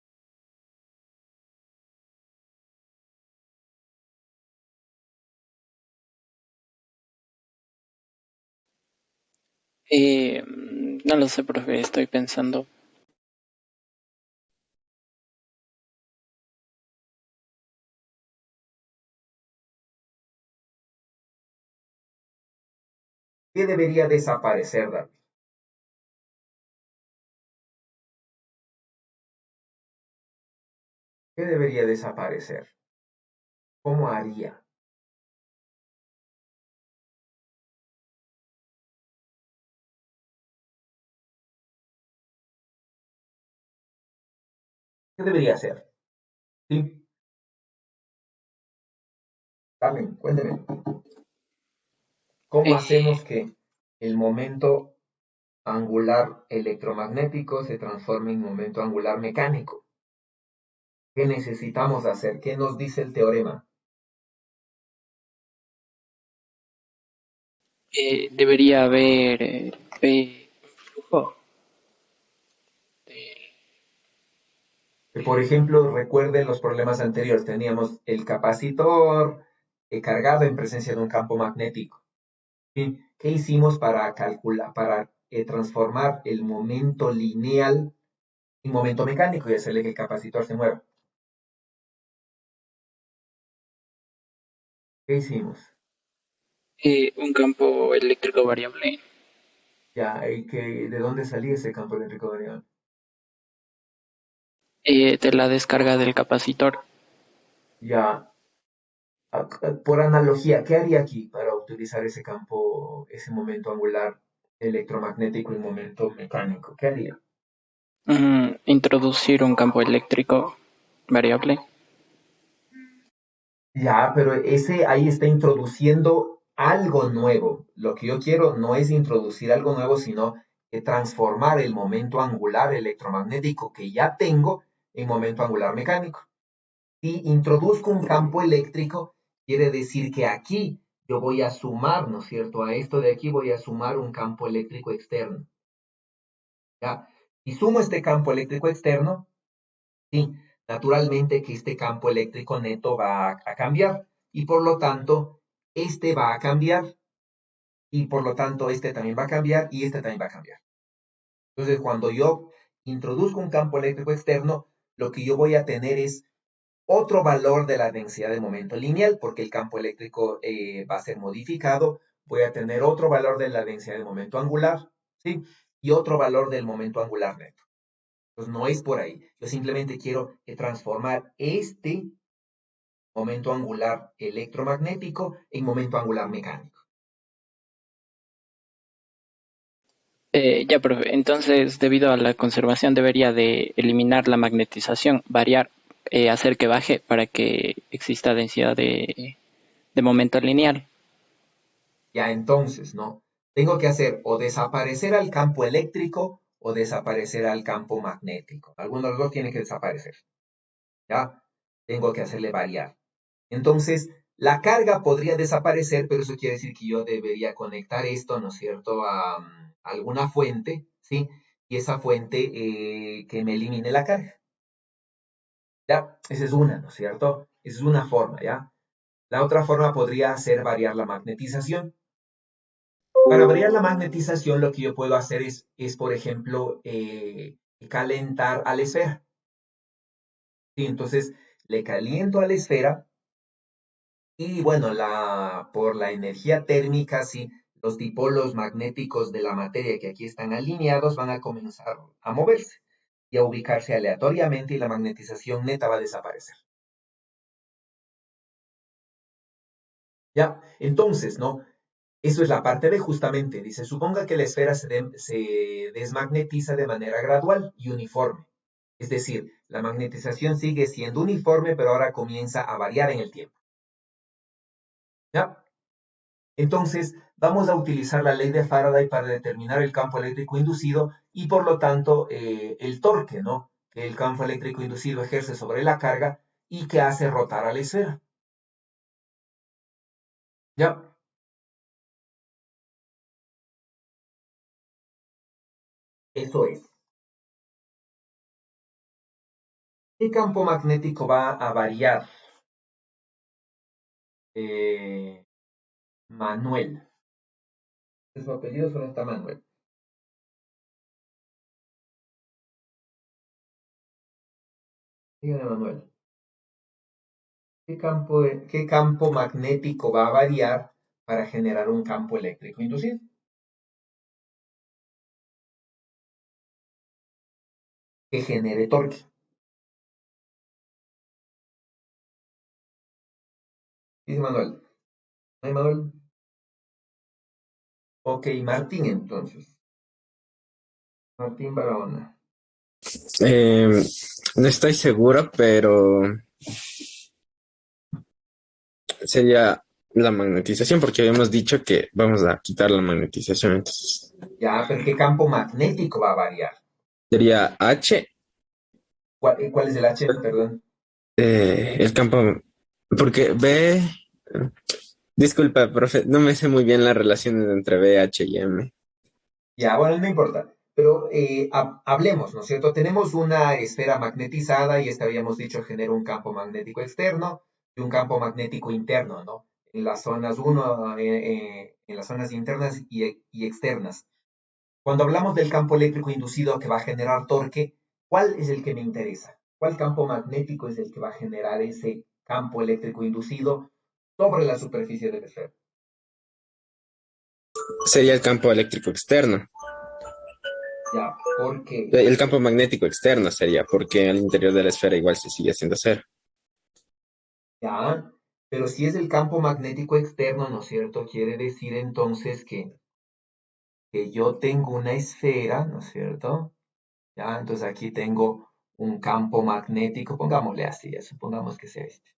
No lo sé, profe, estoy pensando. ¿Qué debería desaparecer, David? ¿Qué debería desaparecer? ¿Cómo haría? ¿Qué debería hacer? ¿Sí? Carmen, cuénteme. ¿Cómo Eh, hacemos que el momento angular electromagnético se transforme en momento angular mecánico? ¿Qué necesitamos hacer? ¿Qué nos dice el teorema? Debería haber flujo de- Por ejemplo, recuerden los problemas anteriores. Teníamos el capacitor cargado en presencia de un campo magnético. ¿Sí? ¿Qué hicimos para calcular, para transformar el momento lineal en momento mecánico y hacerle que el capacitor se mueva? ¿Qué hicimos? un campo eléctrico variable Ya, ¿de dónde salía ese campo eléctrico variable? de la descarga del capacitor. Ya, por analogía, ¿qué haría aquí para utilizar ese campo, ese momento angular electromagnético y momento mecánico? ¿Qué haría? Introducir un campo eléctrico variable. Ya, pero ese ahí está introduciendo algo nuevo. Lo que yo quiero no es introducir algo nuevo, sino que transformar el momento angular electromagnético que ya tengo en momento angular mecánico. Si introduzco un campo eléctrico, quiere decir que aquí yo voy a sumar, ¿no es cierto? A esto de aquí voy a sumar un campo eléctrico externo. ¿Ya? Si sumo este campo eléctrico externo, sí, naturalmente que este campo eléctrico neto va a cambiar y por lo tanto este va a cambiar y por lo tanto este también va a cambiar y este también va a cambiar. Entonces cuando yo introduzco un campo eléctrico externo, lo que yo voy a tener es otro valor de la densidad de momento lineal, porque el campo eléctrico va a ser modificado, voy a tener otro valor de la densidad de momento angular, ¿sí? Y otro valor del momento angular neto. Pues no es por ahí. Yo simplemente quiero transformar este momento angular electromagnético en momento angular mecánico. Ya, profe. Entonces, debido a la conservación, debería de eliminar la magnetización, variar, hacer que baje para que exista densidad de momento lineal. Ya entonces, ¿no? Tengo que hacer o desaparecer al campo eléctrico o desaparecer al campo magnético. Alguno de los dos tiene que desaparecer. ¿Ya? Tengo que hacerle variar. Entonces, la carga podría desaparecer, pero eso quiere decir que yo debería conectar esto, ¿no es cierto?, a alguna fuente, ¿sí? Y esa fuente que me elimine la carga. ¿Ya? Esa es una, ¿no es cierto? Esa es una forma, ¿ya? La otra forma podría ser variar la magnetización. Para variar la magnetización, lo que yo puedo hacer es por ejemplo, calentar a la esfera. ¿Sí? Entonces, le caliento a la esfera y bueno, por la energía térmica, sí, los dipolos magnéticos de la materia que aquí están alineados van a comenzar a moverse y a ubicarse aleatoriamente y la magnetización neta va a desaparecer. ¿Ya? Entonces, ¿no? Eso es la parte B justamente. Dice, suponga que la esfera se desmagnetiza de manera gradual y uniforme. Es decir, la magnetización sigue siendo uniforme, pero ahora comienza a variar en el tiempo. ¿Ya? Entonces, vamos a utilizar la ley de Faraday para determinar el campo eléctrico inducido y por lo tanto el torque, ¿no?, que el campo eléctrico inducido ejerce sobre la carga y que hace rotar a la esfera. ¿Ya? Eso es. ¿Qué campo magnético va a variar? Manuel. En su apellido solo está Manuel. Dígame, Manuel. ¿Qué campo magnético va a variar para generar un campo eléctrico inducido? Que genere torque. Dice Manuel. ¿No hay Manuel? Ok, Martín entonces. Martín Barahona. No estoy seguro, pero sería la magnetización, porque habíamos dicho que vamos a quitar la magnetización, entonces Ya, pero ¿qué campo magnético va a variar? sería H, ¿Cuál es el H? Perdón. el campo, porque B, disculpa, profe, no me sé muy bien las relaciones entre B, H y M. Ya, bueno, no importa. Pero hablemos, ¿no es cierto? Tenemos una esfera magnetizada y esta habíamos dicho genera un campo magnético externo y un campo magnético interno, ¿no? En las zonas en las zonas internas y externas. Cuando hablamos del campo eléctrico inducido que va a generar torque, ¿cuál es el que me interesa? ¿Cuál campo magnético es el que va a generar ese campo eléctrico inducido sobre la superficie de la esfera? Sería el campo eléctrico externo. Ya, porque El campo magnético externo sería, porque al interior de la esfera igual se sigue haciendo cero. ya, pero si es el campo magnético externo, ¿no es cierto? Quiere decir entonces que yo tengo una esfera, ¿no es cierto? Ya, entonces aquí tengo un campo magnético, pongámosle así, ya, supongamos que sea este.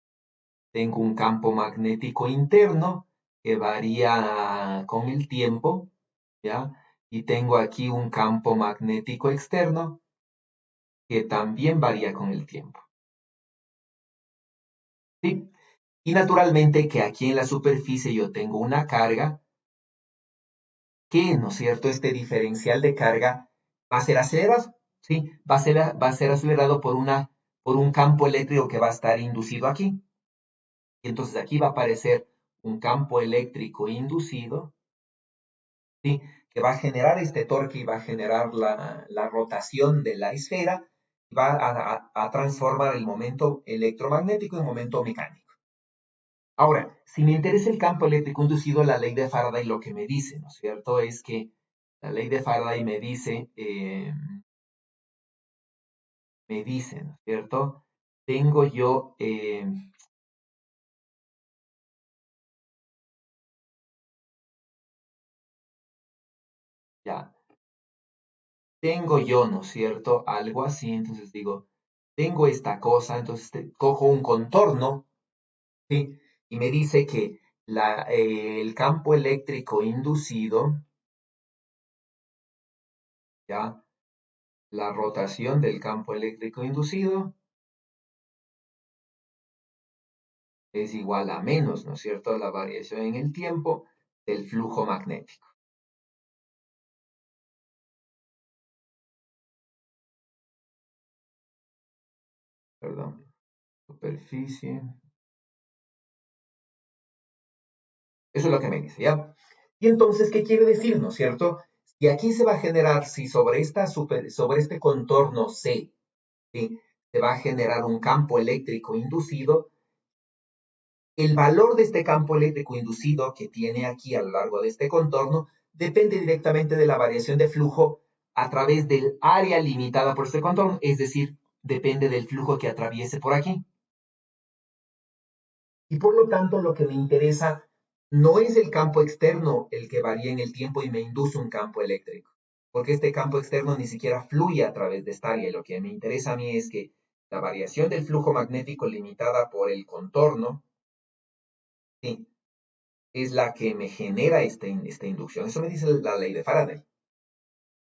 Tengo un campo magnético interno que varía con el tiempo, ¿ya? Y tengo aquí un campo magnético externo que también varía con el tiempo, ¿sí? Y naturalmente que aquí en la superficie yo tengo una carga que, ¿no es cierto?, este diferencial de carga va a ser acelerado, ¿sí? Va a ser acelerado por un campo eléctrico que va a estar inducido aquí. Y entonces aquí va a aparecer un campo eléctrico inducido, ¿sí? Que va a generar este torque y va a generar la rotación de la esfera y va a transformar el momento electromagnético en momento mecánico. Ahora, si me interesa el campo eléctrico inducido, la ley de Faraday lo que me dice, ¿no es cierto? Es que la ley de Faraday me dice, ¿no es cierto? Tengo yo, ya, tengo yo, ¿no es cierto? Algo así, entonces digo, tengo esta cosa, entonces cojo un contorno, ¿sí? Y me dice que el campo eléctrico inducido, ¿ya? La rotación del campo eléctrico inducido es igual a menos, ¿no es cierto?, la variación en el tiempo del flujo magnético. Perdón, superficie. Eso es lo que me dice, ¿ya? Y entonces, ¿qué quiere decir, no es cierto? Si aquí se va a generar, si sobre este contorno C, ¿sí?, se va a generar un campo eléctrico inducido, el valor de este campo eléctrico inducido que tiene aquí a lo largo de este contorno depende directamente de la variación de flujo a través del área limitada por este contorno, es decir, depende del flujo que atraviese por aquí. Y por lo tanto, lo que me interesa no es el campo externo el que varía en el tiempo y me induce un campo eléctrico, porque este campo externo ni siquiera fluye a través de esta área. Y lo que me interesa a mí es que la variación del flujo magnético limitada por el contorno, sí, es la que me genera esta inducción. Eso me dice la ley de Faraday.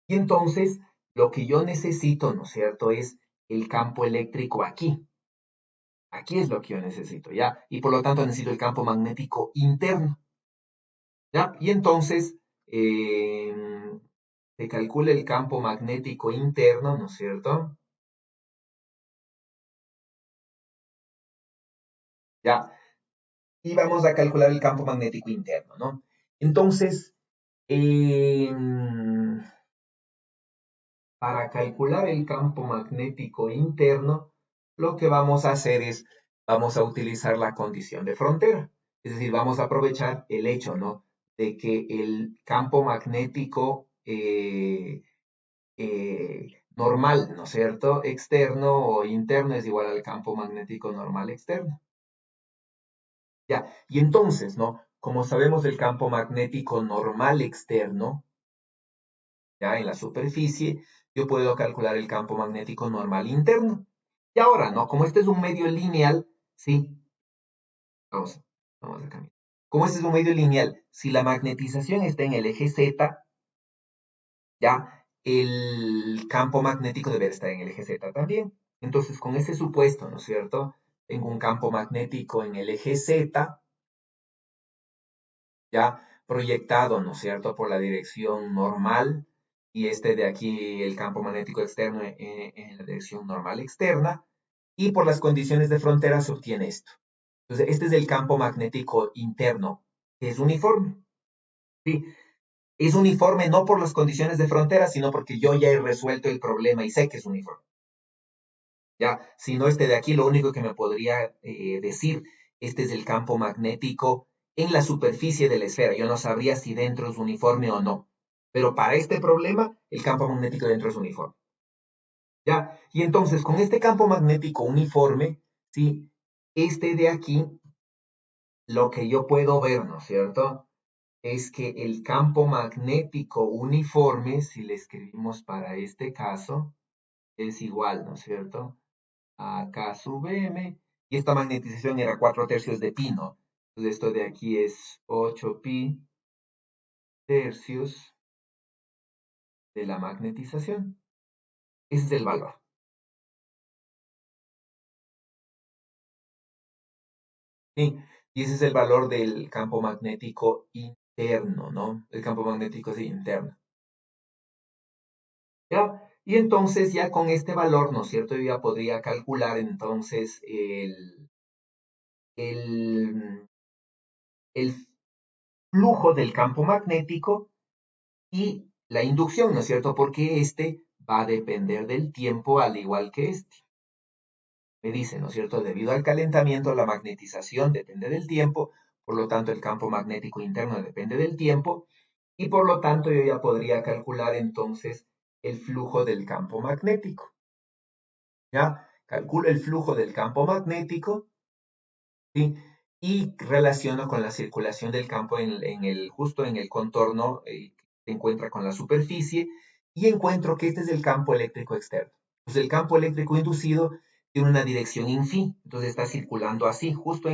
Y entonces, lo que yo necesito, ¿no es cierto?, es el campo eléctrico aquí. Aquí es lo que yo necesito, ¿ya? Y por lo tanto necesito el campo magnético interno, ¿ya? Y entonces se calcula el campo magnético interno, ¿no es cierto? ¿Ya? Y vamos a calcular el campo magnético interno, ¿no? Entonces, para calcular el campo magnético interno, lo que vamos a hacer es, vamos a utilizar la condición de frontera. Es decir, vamos a aprovechar el hecho, ¿no? De que el campo magnético normal, ¿no es cierto? Externo o interno es igual al campo magnético normal externo. Ya, y entonces, ¿no? Como sabemos el campo magnético normal externo, ya en la superficie, yo puedo calcular el campo magnético normal interno. Y ahora, ¿no? Como este es un medio lineal, sí, vamos, vamos a cambiar. Como este es un medio lineal, si la magnetización está en el eje Z, ya el campo magnético debe estar en el eje Z también. Entonces, con ese supuesto, ¿no es cierto? Tengo un campo magnético en el eje Z, ya proyectado, ¿no es cierto?, por la dirección normal, y este de aquí, el campo magnético externo en la dirección normal externa, y por las condiciones de frontera se obtiene esto. Entonces, este es el campo magnético interno, que es uniforme. ¿Sí? Es uniforme no por las condiciones de frontera, sino porque yo ya he resuelto el problema y sé que es uniforme. ¿Ya? Si no, este de aquí, lo único que me podría decir, este es el campo magnético en la superficie de la esfera. Yo no sabría si dentro es uniforme o no. Pero para este problema, el campo magnético dentro es uniforme. ¿Ya? Y entonces, con este campo magnético uniforme, ¿sí? Este de aquí, lo que yo puedo ver, ¿no es cierto?, es que el campo magnético uniforme, si le escribimos para este caso, es igual, ¿no es cierto?, a K sub M, y esta magnetización era 4/3 de pi, ¿no? Entonces esto de aquí es 8 pi tercios de la magnetización. Ese es el valor. ¿Sí? Y ese es el valor del campo magnético interno, ¿no? El campo magnético sí, interno. ¿Ya? Y entonces ya con este valor, ¿no es cierto? Yo ya podría calcular entonces el, el flujo del campo magnético y la inducción, ¿no es cierto? Porque este va a depender del tiempo al igual que este. Me dice, ¿no es cierto? Debido al calentamiento, la magnetización depende del tiempo, por lo tanto el campo magnético interno depende del tiempo, y por lo tanto yo ya podría calcular entonces el flujo del campo magnético. ¿Ya? Calculo el flujo del campo magnético, ¿sí? Y relaciono con la circulación del campo justo en el contorno que se encuentra con la superficie, y encuentro que este es el campo eléctrico externo. Entonces el campo eléctrico inducido tiene una dirección infi, entonces está circulando así, justo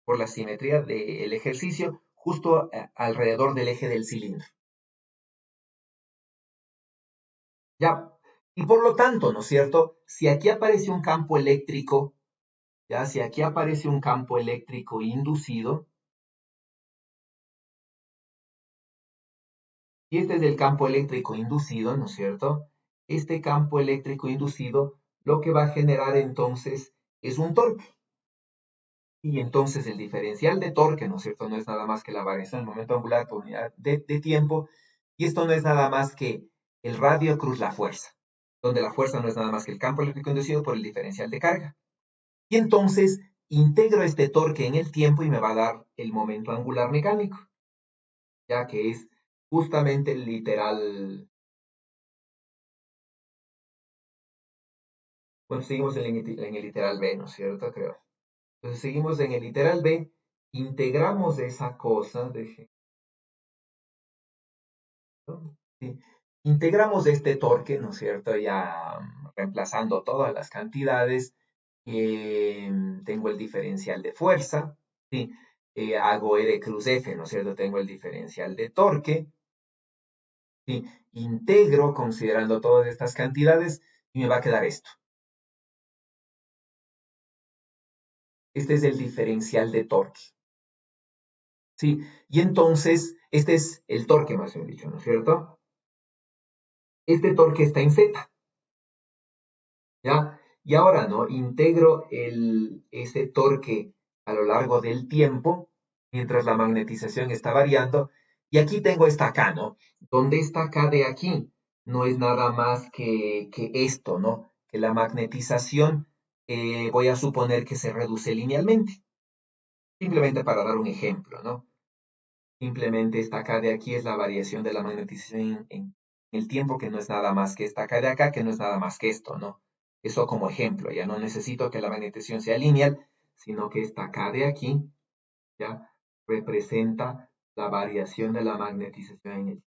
por la simetría del ejercicio, justo alrededor del eje del cilindro. ¿Ya? Y por lo tanto, ¿no es cierto? Si aquí aparece un campo eléctrico, ya, si aquí aparece un campo eléctrico inducido, y este es el campo eléctrico inducido, ¿no es cierto? Este campo eléctrico inducido lo que va a generar entonces es un torque. Y entonces el diferencial de torque, ¿no es cierto? No es nada más que la variación del momento angular por unidad de tiempo. Y esto no es nada más que el radio cruz la fuerza, donde la fuerza no es nada más que el campo eléctrico inducido por el diferencial de carga. Y entonces integro este torque en el tiempo y me va a dar el momento angular mecánico, ya que es justamente el literal. Bueno, seguimos en el literal B, ¿no es cierto? Creo. Entonces seguimos en el literal B, integramos esa cosa, ¿no? Sí. Integramos este torque, ¿no es cierto? Ya reemplazando todas las cantidades, tengo el diferencial de fuerza, ¿sí? Hago R cruz F, ¿no es cierto? Tengo el diferencial de torque, ¿sí? Integro considerando todas estas cantidades y me va a quedar esto. Este es el diferencial de torque. ¿Sí? Y entonces, este es el torque, más bien dicho, ¿no es cierto? Este torque está en Z, ¿ya? Y ahora, ¿no? Integro ese torque a lo largo del tiempo, mientras la magnetización está variando. Y aquí tengo esta K, ¿no? Donde esta K de aquí no es nada más que esto, ¿no? Que la magnetización, voy a suponer que se reduce linealmente. Simplemente para dar un ejemplo, ¿no? Simplemente esta K de aquí es la variación de la magnetización en el tiempo, que no es nada más que esta K de acá, que no es nada más que esto, ¿no? Eso como ejemplo, ya no necesito que la magnetización sea lineal, sino que esta K de aquí, ya, representa la variación de la magnetización en el tiempo,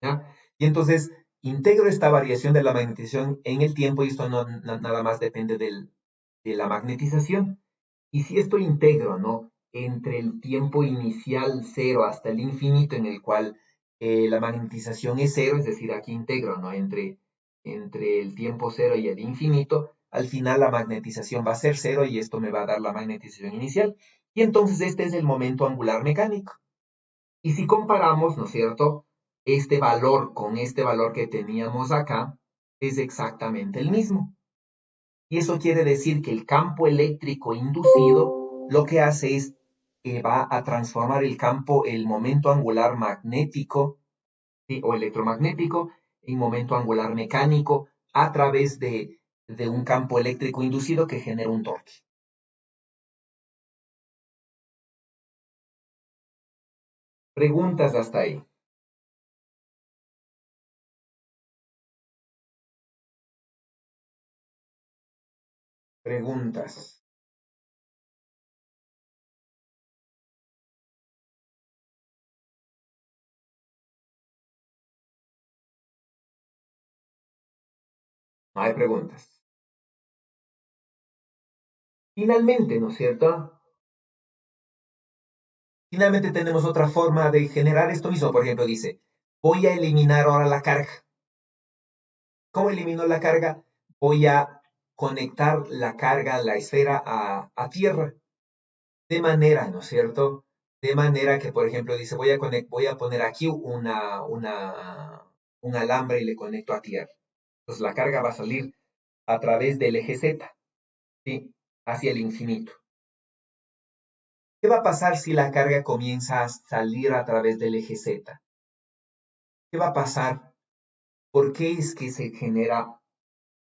¿ya? Y entonces, integro esta variación de la magnetización en el tiempo, y esto nada más depende de la magnetización. Y si esto integro, ¿no? Entre el tiempo inicial cero hasta el infinito, en el cual la magnetización es cero, es decir, aquí integro, ¿no? Entre el tiempo cero y el infinito, al final la magnetización va a ser cero y esto me va a dar la magnetización inicial. Y entonces este es el momento angular mecánico. Y si comparamos, ¿no es cierto? Este valor con este valor que teníamos acá, es exactamente el mismo. Y eso quiere decir que el campo eléctrico inducido lo que hace es que va a transformar el campo, el momento angular magnético, ¿sí? O electromagnético en momento angular mecánico a través de un campo eléctrico inducido que genera un torque. Preguntas hasta ahí. Preguntas. No hay preguntas. Finalmente, ¿no es cierto? Finalmente tenemos otra forma de generar esto mismo. Por ejemplo, dice, voy a eliminar ahora la carga. ¿Cómo elimino la carga? Voy a conectar la carga, la esfera a tierra. De manera, ¿no es cierto? De manera que, por ejemplo, dice, voy a poner aquí un alambre y le conecto a tierra. Entonces la carga va a salir a través del eje Z, ¿sí? Hacia el infinito. ¿Qué va a pasar si la carga comienza a salir a través del eje Z? ¿Qué va a pasar? ¿Por qué es que se genera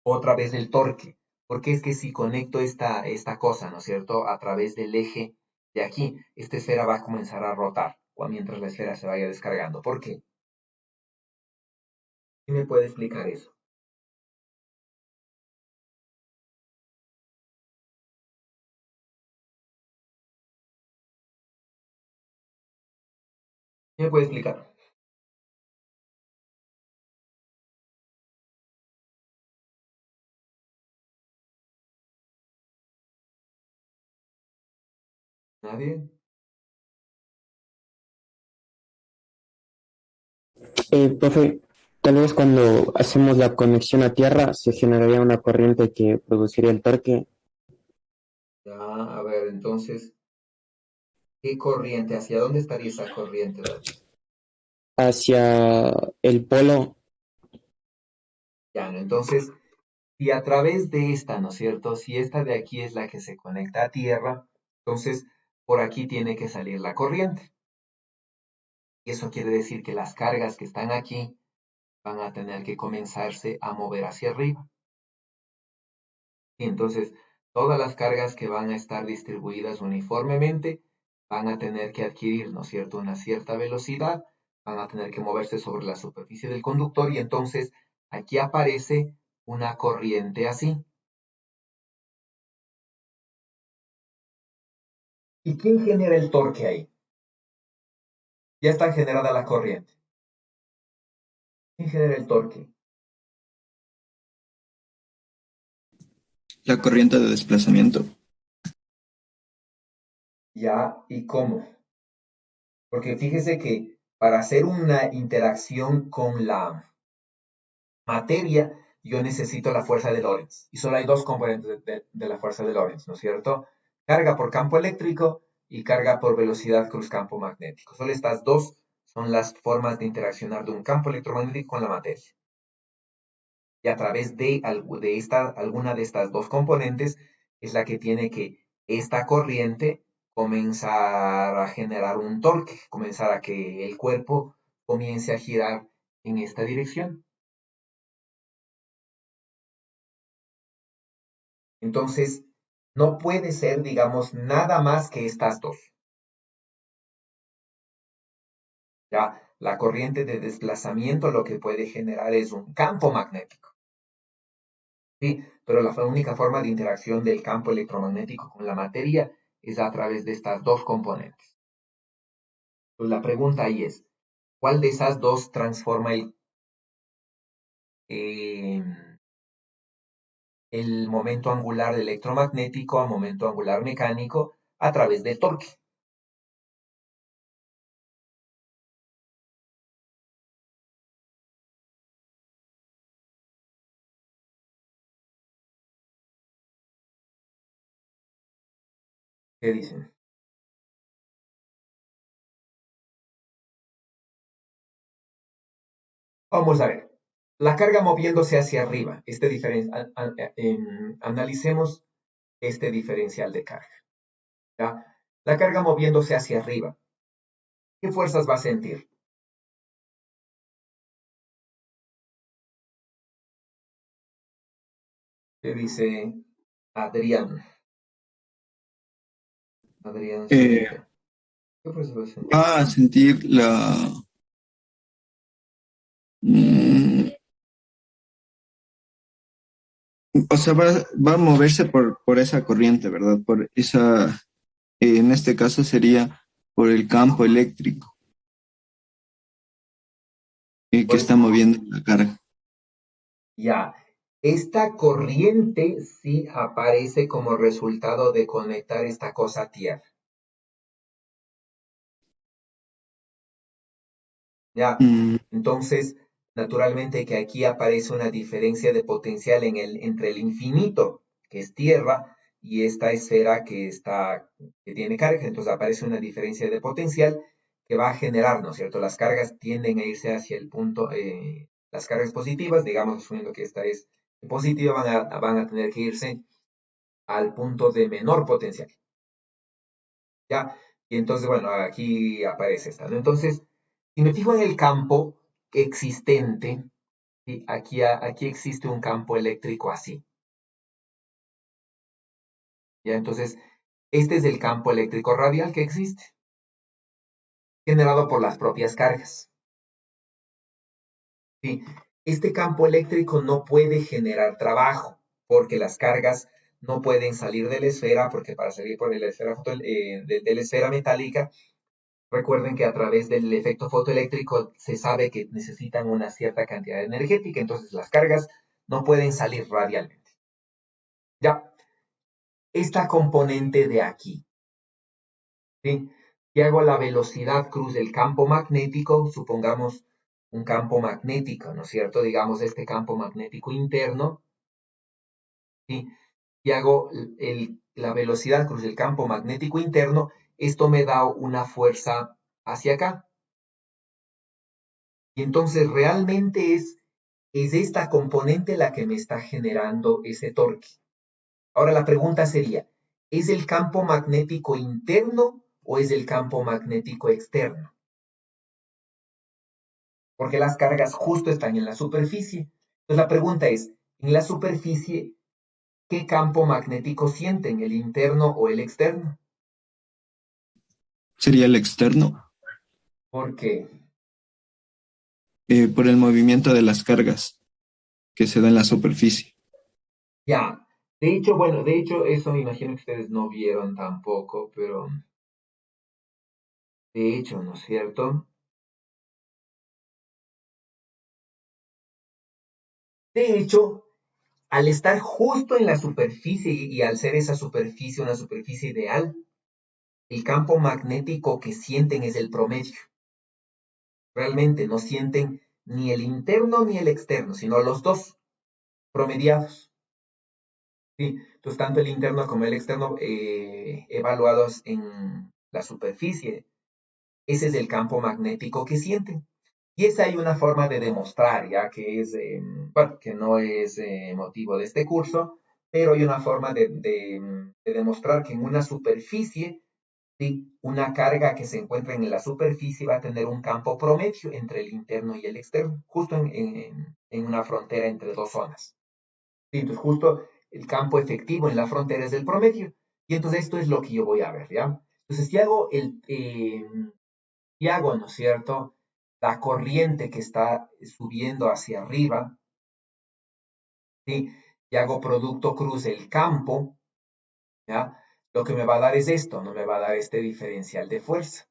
otra vez el torque? Porque es que si conecto esta cosa, ¿no es cierto?, a través del eje de aquí, esta esfera va a comenzar a rotar, o mientras la esfera se vaya descargando. ¿Por qué? ¿Quién me puede explicar eso? ¿Quién me puede explicar? ¿Nadie? Profe, tal vez cuando hacemos la conexión a tierra se generaría una corriente que produciría el torque Ya, a ver, entonces, ¿qué corriente? ¿Hacia dónde estaría esa corriente, David? hacia el polo. Ya, ¿no? Entonces, si a través de esta, ¿no es cierto? Si esta de aquí es la que se conecta a tierra, entonces por aquí tiene que salir la corriente. Y eso quiere decir que las cargas que están aquí van a tener que comenzarse a mover hacia arriba. Y entonces, todas las cargas que van a estar distribuidas uniformemente van a tener que adquirir, ¿no es cierto?, una cierta velocidad, van a tener que moverse sobre la superficie del conductor y entonces aquí aparece una corriente así. ¿Y quién genera el torque ahí? Ya está generada la corriente. ¿Quién genera el torque? La corriente de desplazamiento. Ya, ¿y cómo? Porque fíjese que para hacer una interacción con la materia, yo necesito la fuerza de Lorentz. Y solo hay dos componentes de la fuerza de Lorentz, ¿no es cierto? Carga por campo eléctrico y carga por velocidad cruz campo magnético. Solo estas dos son las formas de interaccionar de un campo electromagnético con la materia. Y a través de alguna de estas dos componentes es la que tiene que esta corriente comenzar a generar un torque, comenzar a que el cuerpo comience a girar en esta dirección. Entonces, no puede ser, digamos, nada más que estas dos. Ya, la corriente de desplazamiento lo que puede generar es un campo magnético. Sí, pero la única forma de interacción del campo electromagnético con la materia es a través de estas dos componentes. Pues la pregunta ahí es, ¿cuál de esas dos transforma eh, el momento angular electromagnético a momento angular mecánico a través del torque? ¿Qué dicen? Vamos a ver. La carga moviéndose hacia arriba. Analicemos este diferencial de carga. ¿Ya? La carga moviéndose hacia arriba. ¿Qué fuerzas va a sentir? ¿Qué dice Adrián? Adrián Eh, Zúñiga. ¿Qué fuerzas va a sentir? Va a sentir mm, o sea, va a moverse por esa corriente, ¿verdad? Por esa, en este caso sería por el campo eléctrico que está moviendo la carga. Ya. Esta corriente sí aparece como resultado de conectar esta cosa a tierra. Ya. Mm, Entonces, naturalmente que aquí aparece una diferencia de potencial entre el infinito, que es tierra, y esta esfera que tiene carga. Entonces aparece una diferencia de potencial que va a generar, ¿no es cierto? Las cargas tienden a irse hacia el punto, las cargas positivas, digamos, asumiendo que esta es positiva, van a tener que irse al punto de menor potencial. ¿Ya? Y entonces, bueno, aquí aparece esta, ¿no? Entonces, si me fijo en el campo existente, ¿sí? Aquí existe un campo eléctrico así. ¿Ya? Entonces, este es el campo eléctrico radial que existe, generado por las propias cargas. ¿Sí? Este campo eléctrico no puede generar trabajo, porque las cargas no pueden salir de la esfera, porque para salir por la esfera, de la esfera metálica, recuerden que a través del efecto fotoeléctrico se sabe que necesitan una cierta cantidad energética, entonces las cargas no pueden salir radialmente. Ya, esta componente de aquí, ¿sí? Si hago la velocidad cruz del campo magnético, supongamos un campo magnético, ¿no es cierto? Digamos este campo magnético interno, ¿sí? Y hago la velocidad cruz del campo magnético interno, esto me da una fuerza hacia acá. Y entonces realmente es esta componente la que me está generando ese torque. Ahora la pregunta sería, ¿es el campo magnético interno o es el campo magnético externo? Porque las cargas justo están en la superficie. Entonces la pregunta es, en la superficie, ¿qué campo magnético sienten, el interno o el externo? sería el externo, ¿Por qué? por el movimiento de las cargas que se da en la superficie. Ya, de hecho, bueno, de hecho eso me imagino que ustedes no vieron tampoco, pero de hecho, ¿no es cierto? De hecho, al estar justo en la superficie y al ser esa superficie una superficie ideal, el campo magnético que sienten es el promedio. Realmente no sienten ni el interno ni el externo, sino los dos promediados. ¿sí? Entonces, tanto el interno como el externo evaluados en la superficie. Ese es el campo magnético que sienten. Y esa hay una forma de demostrar, ya que es, bueno, que no es motivo de este curso, pero hay una forma de demostrar que en una superficie, ¿sí? Una carga que se encuentra en la superficie va a tener un campo promedio entre el interno y el externo, justo en una frontera entre dos zonas. ¿Sí? Entonces, justo el campo efectivo en la frontera es el promedio. Y entonces esto es lo que yo voy a ver, ¿ya? Entonces, si hago, ¿no es cierto?, la corriente que está subiendo hacia arriba, ¿sí? Y hago producto cruz el campo, ¿ya? Lo que me va a dar es esto, no me va a dar este diferencial de fuerza,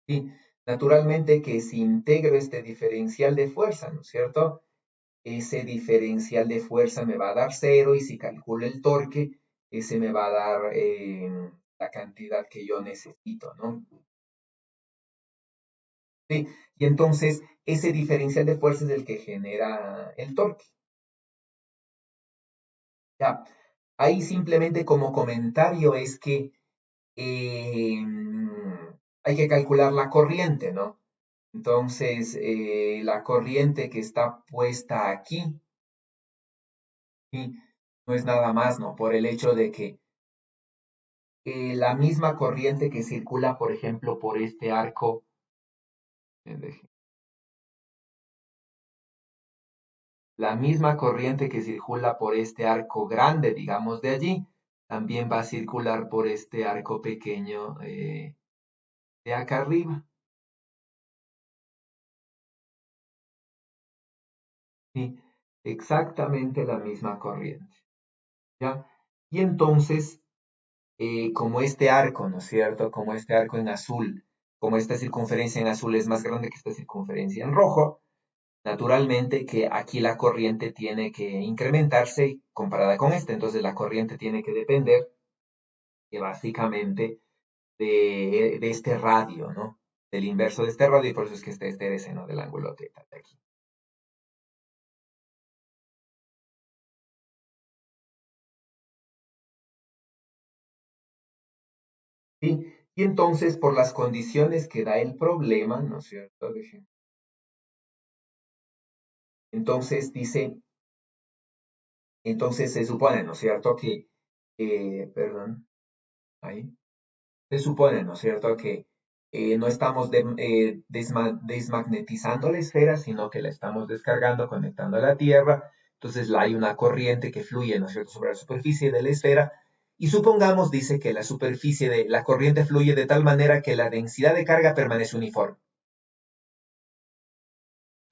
¿sí? Naturalmente que si integro este diferencial de fuerza, ¿no es cierto?, ese diferencial de fuerza me va a dar cero y si calculo el torque, ese me va a dar la cantidad que yo necesito, ¿no? ¿Sí? Y entonces ese diferencial de fuerza es el que genera el torque. Ya, ahí simplemente como comentario es que eh, hay que calcular la corriente, ¿no? Entonces, la corriente que está puesta aquí, ¿sí? No es nada más, ¿no? Por el hecho de que la misma corriente que circula, por ejemplo, por este arco, eh, la misma corriente que circula por este arco grande, digamos, de allí, también va a circular por este arco pequeño de acá arriba. Sí, exactamente la misma corriente, ¿ya? Y entonces, como este arco, ¿no es cierto? Como este arco en azul, como esta circunferencia en azul es más grande que esta circunferencia en rojo, naturalmente que aquí la corriente tiene que incrementarse comparada con esta. Entonces la corriente tiene que depender básicamente de este radio, ¿no? Del inverso de este radio y por eso es que está este seno del ángulo teta de aquí. ¿Sí? Y entonces, por las condiciones que da el problema, ¿no es cierto? Entonces dice, entonces se supone, ¿no es cierto? Que, perdón, ahí, se supone, ¿no es cierto? Que no estamos desmagnetizando la esfera, sino que la estamos descargando, conectando a la Tierra. Entonces hay una corriente que fluye, ¿no es cierto?, sobre la superficie de la esfera. Y supongamos, dice, que la superficie de la corriente fluye de tal manera que la densidad de carga permanece uniforme.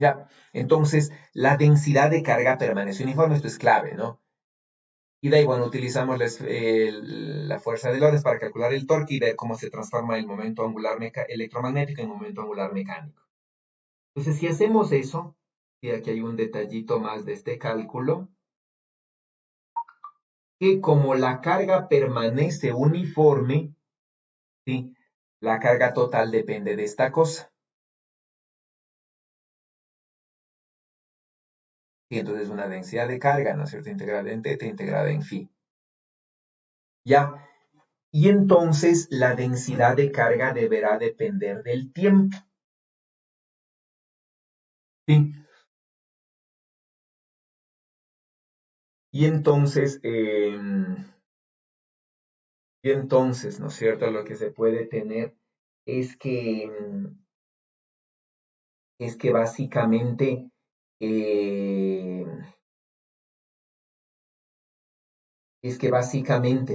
¿Ya? Entonces, la densidad de carga permanece uniforme, esto es clave, ¿no? Y de ahí, bueno, utilizamos la fuerza de Lorentz para calcular el torque y ver cómo se transforma el momento angular electromagnético en momento angular mecánico. Entonces, si hacemos eso, y aquí hay un detallito más de este cálculo, que como la carga permanece uniforme, ¿sí? La carga total depende de esta cosa. Y entonces una densidad de carga, ¿no es cierto?, integrada en teta, integrada en phi. ¿Ya? Y entonces la densidad de carga deberá depender del tiempo. ¿Sí? Y entonces, ¿no es cierto? Lo que se puede tener es que básicamente, eh,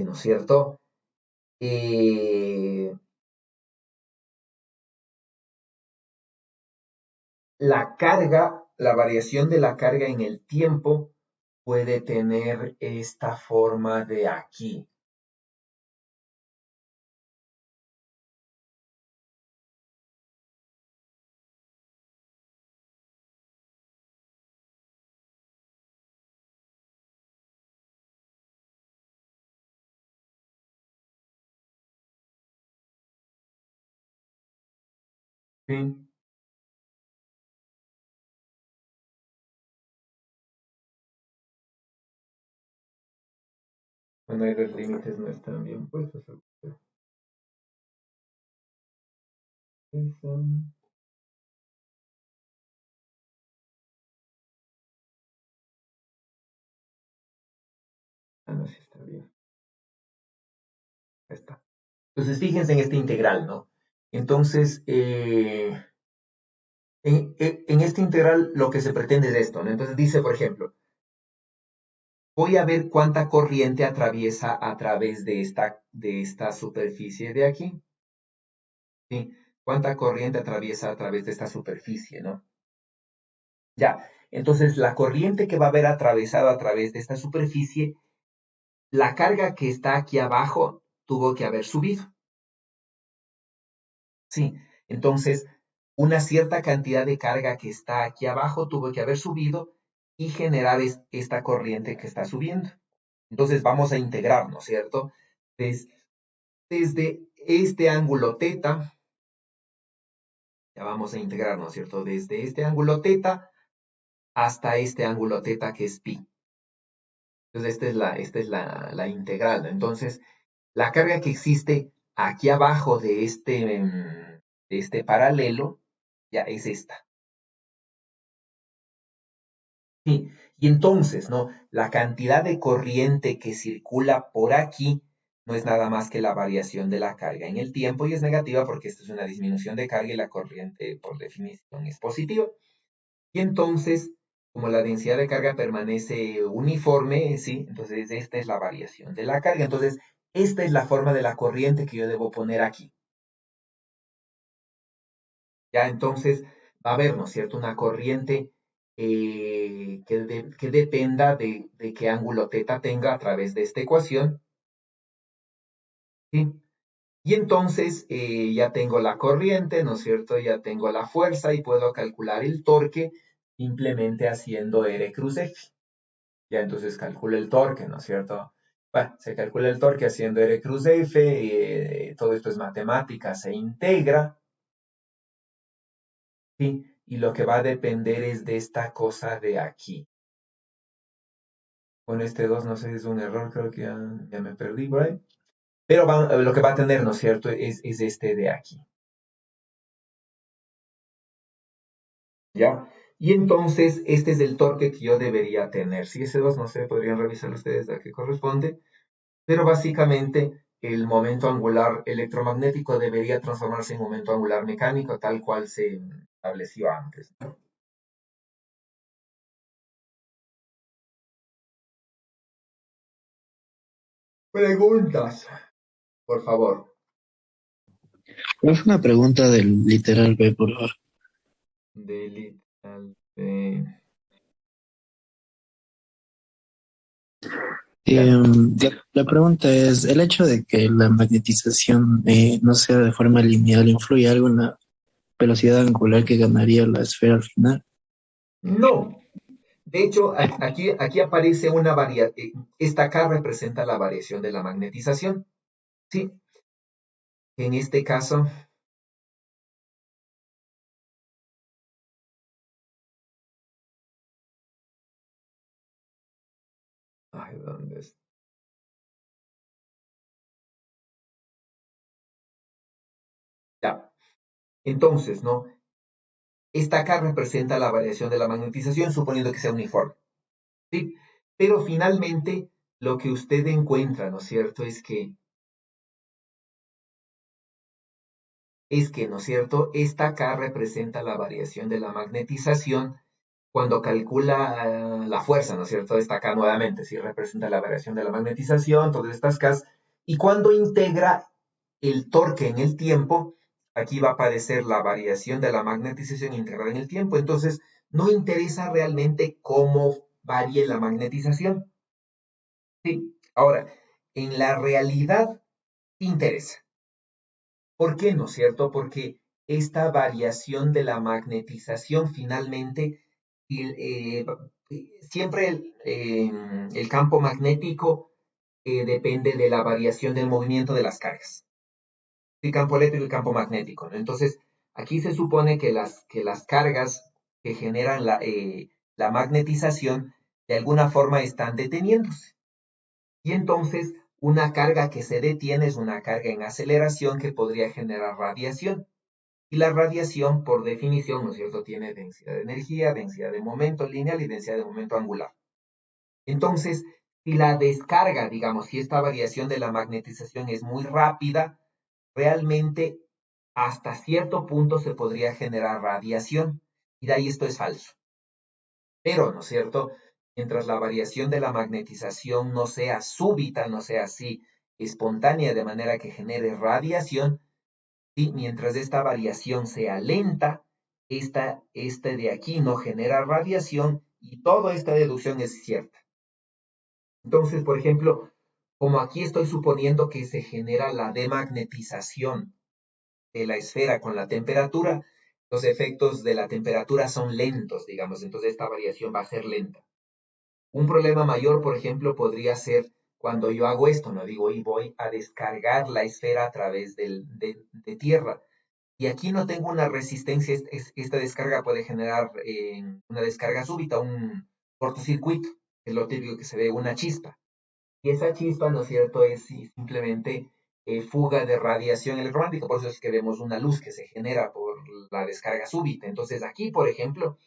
¿no es cierto? Eh, la carga, la variación de la carga en el tiempo puede tener esta forma de aquí. ¿Sí? Bueno, ahí los límites no están bien puestos. Ah, no, sí está bien. Ahí está. Entonces, fíjense en este integral, ¿no? Entonces, en este integral lo que se pretende es esto, ¿no? Entonces dice, por ejemplo, voy a ver cuánta corriente atraviesa a través de esta superficie de aquí. ¿Sí? Cuánta corriente atraviesa a través de esta superficie, ¿no? Ya, entonces la corriente que va a haber atravesado a través de esta superficie, la carga que está aquí abajo tuvo que haber subido. Sí, entonces una cierta cantidad de carga que está aquí abajo tuvo que haber subido y generar esta corriente que está subiendo. Entonces vamos a integrar, ¿no es cierto? Desde este ángulo teta, ya vamos a integrar, ¿no es cierto? Desde este ángulo teta hasta este ángulo teta que es pi. Entonces esta es la integral, ¿no? Entonces, la carga que existe aquí abajo de este paralelo, ya es esta. Sí, y entonces, ¿no? La cantidad de corriente que circula por aquí no es nada más que la variación de la carga en el tiempo y es negativa porque esto es una disminución de carga y la corriente por definición es positiva. Y entonces, como la densidad de carga permanece uniforme, ¿sí? Entonces esta es la variación de la carga. Entonces, esta es la forma de la corriente que yo debo poner aquí. Ya, entonces va a haber, ¿no es cierto?, una corriente que dependa de qué ángulo teta tenga a través de esta ecuación, ¿sí? Y entonces ya tengo la corriente, ¿no es cierto? Ya tengo la fuerza y puedo calcular el torque simplemente haciendo R cruz F. Ya entonces calculo el torque, ¿no es cierto? Bueno, se calcula el torque haciendo R cruz F, todo esto es matemática, se integra, ¿sí? Y lo que va a depender es de esta cosa de aquí. Bueno, este 2 no sé si es un error, creo que ya me perdí por ahí. Pero lo que va a tener, ¿no es cierto?, es este de aquí. ¿Ya? Y entonces, este es el torque que yo debería tener. Si ese 2 no sé, podrían revisar ustedes a qué corresponde. Pero básicamente, el momento angular electromagnético debería transformarse en momento angular mecánico, tal cual se estableció antes. Preguntas, por favor. Es una pregunta del literal B, por favor. Ya. La pregunta es, ¿el hecho de que la magnetización no sea de forma lineal influye algo en la velocidad angular que ganaría la esfera al final? No. De hecho, aquí aparece una variación. Esta acá representa la variación de la magnetización. ¿Sí? En este caso, ay, ¿dónde está? Ya. Entonces, ¿no? Esta acá representa la variación de la magnetización, suponiendo que sea uniforme. ¿Sí? Pero finalmente, lo que usted encuentra, ¿no es cierto?, ¿no es cierto?, esta acá representa la variación de la magnetización cuando calcula la fuerza, ¿no es cierto? Esta acá nuevamente, sí representa la variación de la magnetización, todas estas Ks, y cuando integra el torque en el tiempo, aquí va a aparecer la variación de la magnetización integrada en el tiempo, entonces no interesa realmente cómo varíe la magnetización. Sí, ahora, en la realidad interesa. ¿Por qué, no es cierto? Porque esta variación de la magnetización finalmente, siempre el campo magnético depende de la variación del movimiento de las cargas. El campo eléctrico y el campo magnético, ¿no? Entonces, aquí se supone que las cargas que generan la magnetización de alguna forma están deteniéndose. Y entonces Una carga que se detiene es una carga en aceleración que podría generar radiación. Y la radiación, por definición, ¿no es cierto?, tiene densidad de energía, densidad de momento lineal y densidad de momento angular. Entonces, si la descarga, digamos, si esta variación de la magnetización es muy rápida, realmente hasta cierto punto se podría generar radiación. Y de ahí esto es falso. Pero, ¿no es cierto?, mientras la variación de la magnetización no sea súbita, no sea así espontánea, de manera que genere radiación, y mientras esta variación sea lenta, este de aquí no genera radiación y toda esta deducción es cierta. Entonces, por ejemplo, como aquí estoy suponiendo que se genera la demagnetización de la esfera con la temperatura, los efectos de la temperatura son lentos, digamos, entonces esta variación va a ser lenta. Un problema mayor, por ejemplo, podría ser cuando yo hago esto, ¿no? Digo, y voy a descargar la esfera a través de tierra. Y aquí no tengo una resistencia, esta descarga puede generar una descarga súbita, un cortocircuito, es lo típico que se ve, una chispa. Y esa chispa, ¿no es cierto?, es simplemente fuga de radiación electromagnética, por eso es que vemos una luz que se genera por la descarga súbita. Entonces aquí, por ejemplo,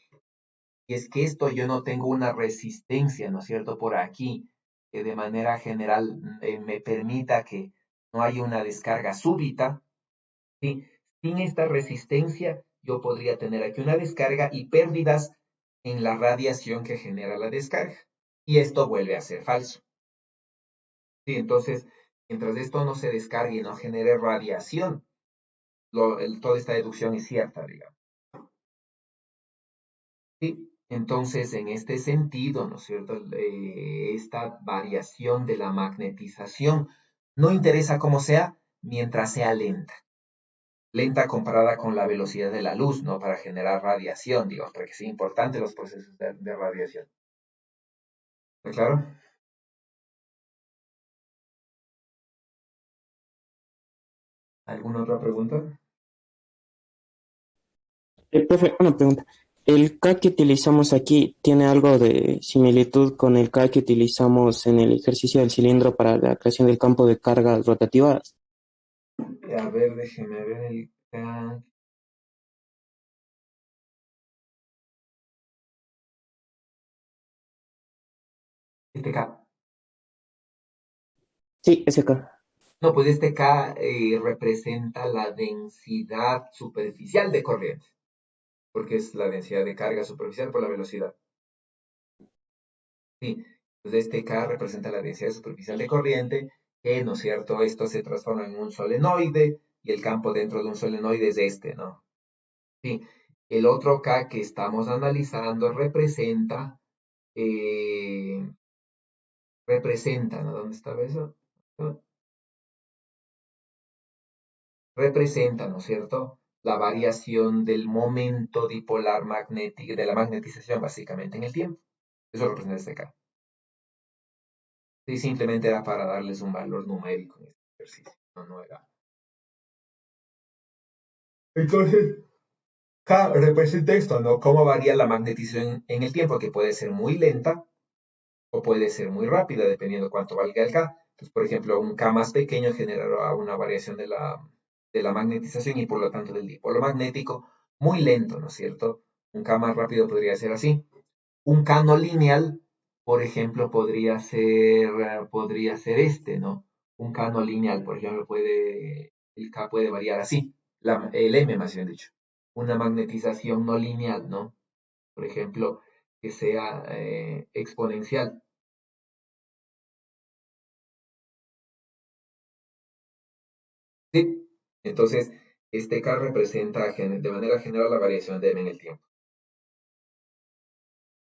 y es que esto yo no tengo una resistencia, ¿no es cierto?, por aquí, que de manera general me permita que no haya una descarga súbita, ¿sí? Sin esta resistencia, yo podría tener aquí una descarga y pérdidas en la radiación que genera la descarga. Y esto vuelve a ser falso. ¿Sí? Entonces, mientras esto no se descargue y no genere radiación, toda esta deducción es cierta, digamos. ¿Sí? Entonces, en este sentido, ¿no es cierto?, esta variación de la magnetización no interesa cómo sea, mientras sea lenta. Lenta comparada con la velocidad de la luz, ¿no? Para generar radiación, digamos, para que sea importante los procesos de radiación. ¿Está claro? ¿Alguna otra pregunta? Profe, una pregunta. ¿El K que utilizamos aquí tiene algo de similitud con el K que utilizamos en el ejercicio del cilindro para la creación del campo de cargas rotativas? A ver, déjeme ver el K. Este K. Sí, ese K. No, pues este K representa la densidad superficial de corriente, porque es la densidad de carga superficial por la velocidad. Sí, entonces este K representa la densidad superficial de corriente, que, ¿no es cierto?, esto se transforma en un solenoide y el campo dentro de un solenoide es este, ¿no? Sí, el otro K que estamos analizando eh, representa, ¿no? ¿Dónde estaba eso? ¿No? Representa, ¿no es cierto?, la variación del momento dipolar magnético, de la magnetización básicamente en el tiempo. Eso representa este K. Sí, simplemente era para darles un valor numérico en este ejercicio, no era. Entonces, K representa esto, ¿no? Cómo varía la magnetización en el tiempo, que puede ser muy lenta o puede ser muy rápida, dependiendo cuánto valga el K. Entonces, por ejemplo, un K más pequeño generará una variación de la magnetización y por lo tanto del dipolo magnético muy lento, ¿no es cierto? Un K más rápido podría ser así. Un K no lineal, por ejemplo, podría ser este, ¿no? Un K no lineal, por ejemplo, el K puede variar así, el M más bien dicho. Una magnetización no lineal, ¿no? Por ejemplo, que sea exponencial. ¿Sí? Entonces, este K representa de manera general la variación de M en el tiempo.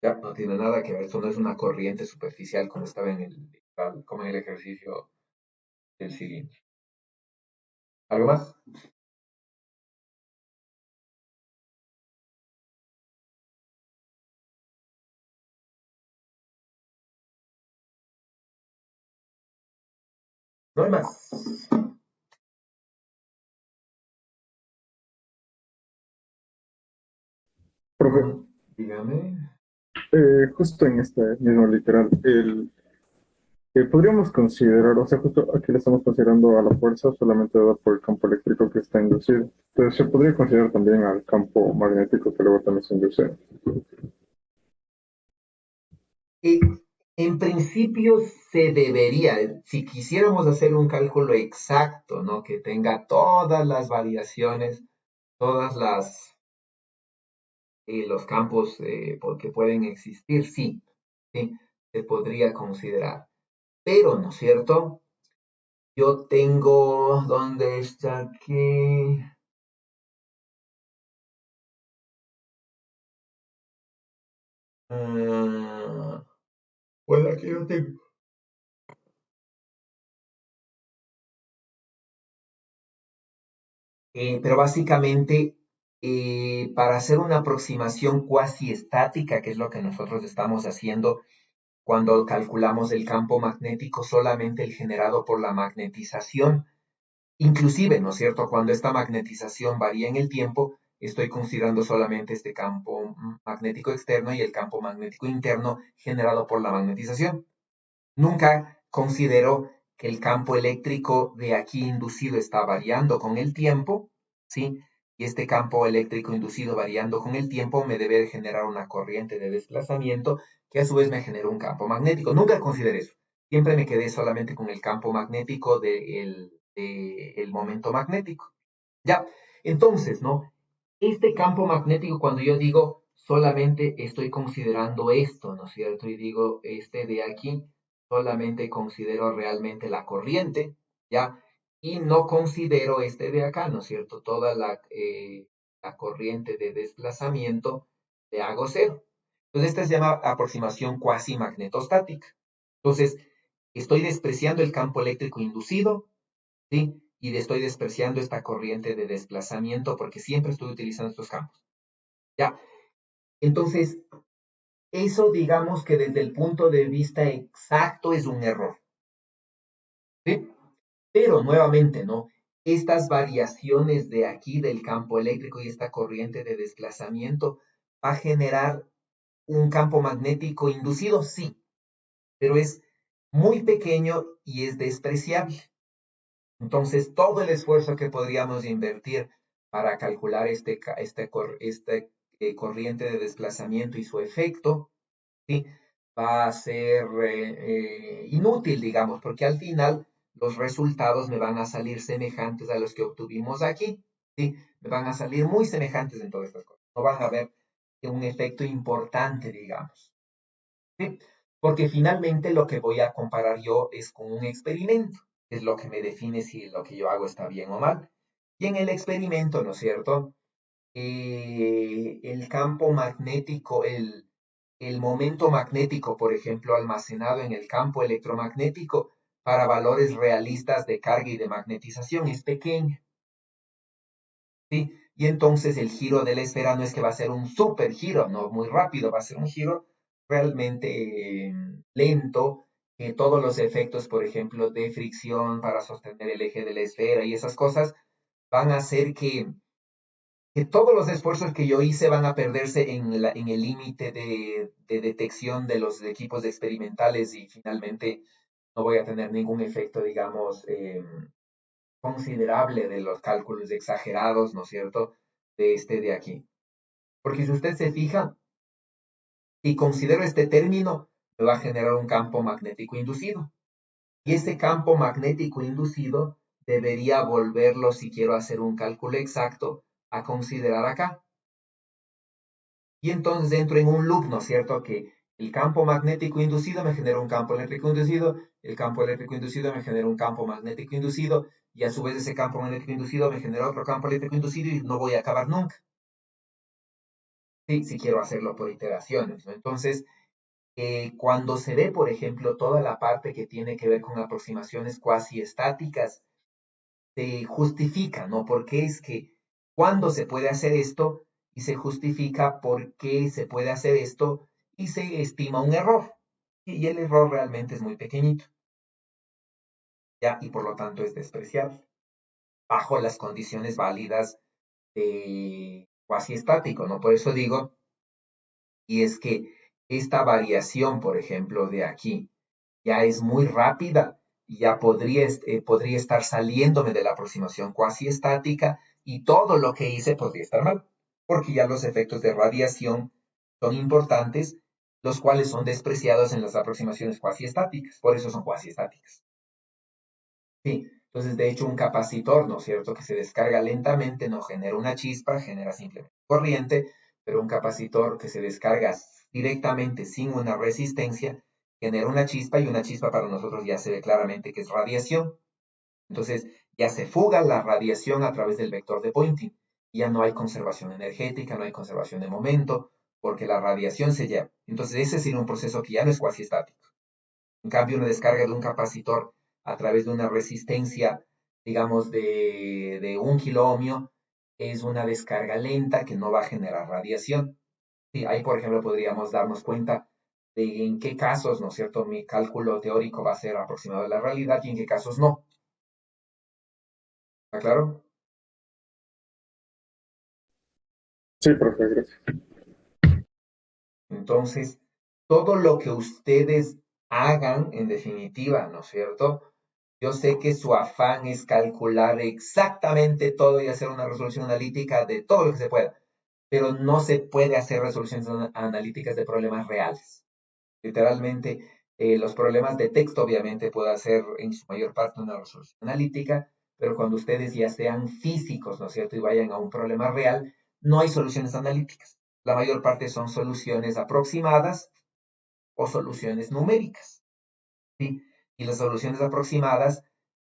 Ya, no tiene nada que ver, esto no es una corriente superficial como estaba como en el ejercicio del cilindro. ¿Algo más? No hay más. Profe, No, dígame. justo en este mismo literal, Podríamos considerar, o sea, justo aquí le estamos considerando a la fuerza solamente dada por el campo eléctrico que está inducido. Entonces se podría considerar también al campo magnético que luego también se induce. Y en principio se debería, si quisiéramos hacer un cálculo exacto, ¿no? Que tenga todas las variaciones, todas las los campos que pueden existir, sí, sí, se podría considerar. Pero, ¿no es cierto? Yo tengo, ¿dónde está aquí? Ah, pues aquí yo tengo. Pero básicamente, para hacer una aproximación cuasi estática, que es lo que nosotros estamos haciendo cuando calculamos el campo magnético, solamente el generado por la magnetización, inclusive, ¿no es cierto? Cuando esta magnetización varía en el tiempo, estoy considerando solamente este campo magnético externo y el campo magnético interno generado por la magnetización. Nunca considero que el campo eléctrico de aquí inducido está variando con el tiempo, ¿sí? Y este campo eléctrico inducido variando con el tiempo me debe de generar una corriente de desplazamiento que a su vez me genera un campo magnético. Nunca consideré eso. Siempre me quedé solamente con el campo magnético del momento magnético. Ya, entonces, ¿no? Este campo magnético, cuando yo digo solamente estoy considerando esto, ¿no es cierto? Y digo, este de aquí, solamente considero realmente la corriente, ¿ya? Y no considero este de acá, ¿no es cierto? Toda la corriente de desplazamiento le hago cero. Entonces, esta se llama aproximación cuasi magnetostática. Entonces, estoy despreciando el campo eléctrico inducido, ¿sí? Y estoy despreciando esta corriente de desplazamiento porque siempre estoy utilizando estos campos. ¿Ya? Entonces, eso digamos que desde el punto de vista exacto es un error. ¿Sí? Pero nuevamente, ¿no? Estas variaciones de aquí del campo eléctrico y esta corriente de desplazamiento va a generar un campo magnético inducido, sí, pero es muy pequeño y es despreciable. Entonces, todo el esfuerzo que podríamos invertir para calcular corriente de desplazamiento y su efecto, ¿sí? Va a ser inútil, digamos, porque al final los resultados me van a salir semejantes a los que obtuvimos aquí, ¿sí? Me van a salir muy semejantes en todas estas cosas. No van a haber un efecto importante, digamos, ¿sí? Porque finalmente lo que voy a comparar yo es con un experimento, que es lo que me define si lo que yo hago está bien o mal. Y en el experimento, ¿no es cierto? El campo magnético, el momento magnético, por ejemplo, almacenado en el campo electromagnético para valores realistas de carga y de magnetización es pequeño, ¿sí? Y entonces el giro de la esfera no es que va a ser un super giro, no muy rápido, va a ser un giro realmente lento, que todos los efectos, por ejemplo, de fricción para sostener el eje de la esfera y esas cosas van a hacer que todos los esfuerzos que yo hice van a perderse en el límite de detección de los equipos experimentales y finalmente no voy a tener ningún efecto, digamos, considerable de los cálculos exagerados, ¿no es cierto?, de este de aquí. Porque si usted se fija, si considero este término, me va a generar un campo magnético inducido. Y ese campo magnético inducido debería volverlo, si quiero hacer un cálculo exacto, a considerar acá. Y entonces entro en un loop, ¿no es cierto? Que el campo magnético inducido me genera un campo eléctrico inducido, el campo eléctrico inducido me genera un campo magnético inducido, y a su vez ese campo magnético inducido me genera otro campo eléctrico inducido y no voy a acabar nunca. Sí, si quiero hacerlo por iteraciones, ¿no? Entonces, cuando se ve, por ejemplo, toda la parte que tiene que ver con aproximaciones cuasi estáticas, se justifica, ¿no? Porque es que cuando se puede hacer esto y se justifica por qué se puede hacer esto y se estima un error. Y el error realmente es muy pequeñito, ¿ya? Y por lo tanto es despreciable, bajo las condiciones válidas de cuasi estático, ¿no? Por eso digo, y es que esta variación, por ejemplo, de aquí, ya es muy rápida y ya podría estar saliéndome de la aproximación cuasi estática y todo lo que hice podría estar mal, porque ya los efectos de radiación son importantes, los cuales son despreciados en las aproximaciones cuasi estáticas, por eso son cuasi estáticas. Sí, entonces de hecho un capacitor, ¿no es cierto?, que se descarga lentamente no genera una chispa, genera simplemente corriente, pero un capacitor que se descarga directamente sin una resistencia genera una chispa y una chispa para nosotros ya se ve claramente que es radiación. Entonces ya se fuga la radiación a través del vector de Poynting. Ya no hay conservación energética, no hay conservación de momento, porque la radiación se lleva. Entonces ese sería un proceso que ya no es cuasi estático. En cambio, una descarga de un capacitor a través de una resistencia, digamos, de 1 kilo ohmio, es una descarga lenta que no va a generar radiación. Sí, ahí, por ejemplo, podríamos darnos cuenta de en qué casos, ¿no es cierto?, mi cálculo teórico va a ser aproximado a la realidad y en qué casos no. ¿Está claro? Sí, profe, gracias. Entonces, todo lo que ustedes hagan, en definitiva, ¿no es cierto? Yo sé que su afán es calcular exactamente todo y hacer una resolución analítica de todo lo que se pueda, pero no se puede hacer resoluciones analíticas de problemas reales. Literalmente, los problemas de texto, obviamente, puedo hacer en su mayor parte una resolución analítica, pero cuando ustedes ya sean físicos, ¿no es cierto?, y vayan a un problema real, no hay soluciones analíticas. La mayor parte son soluciones aproximadas o soluciones numéricas, ¿sí? Y las soluciones aproximadas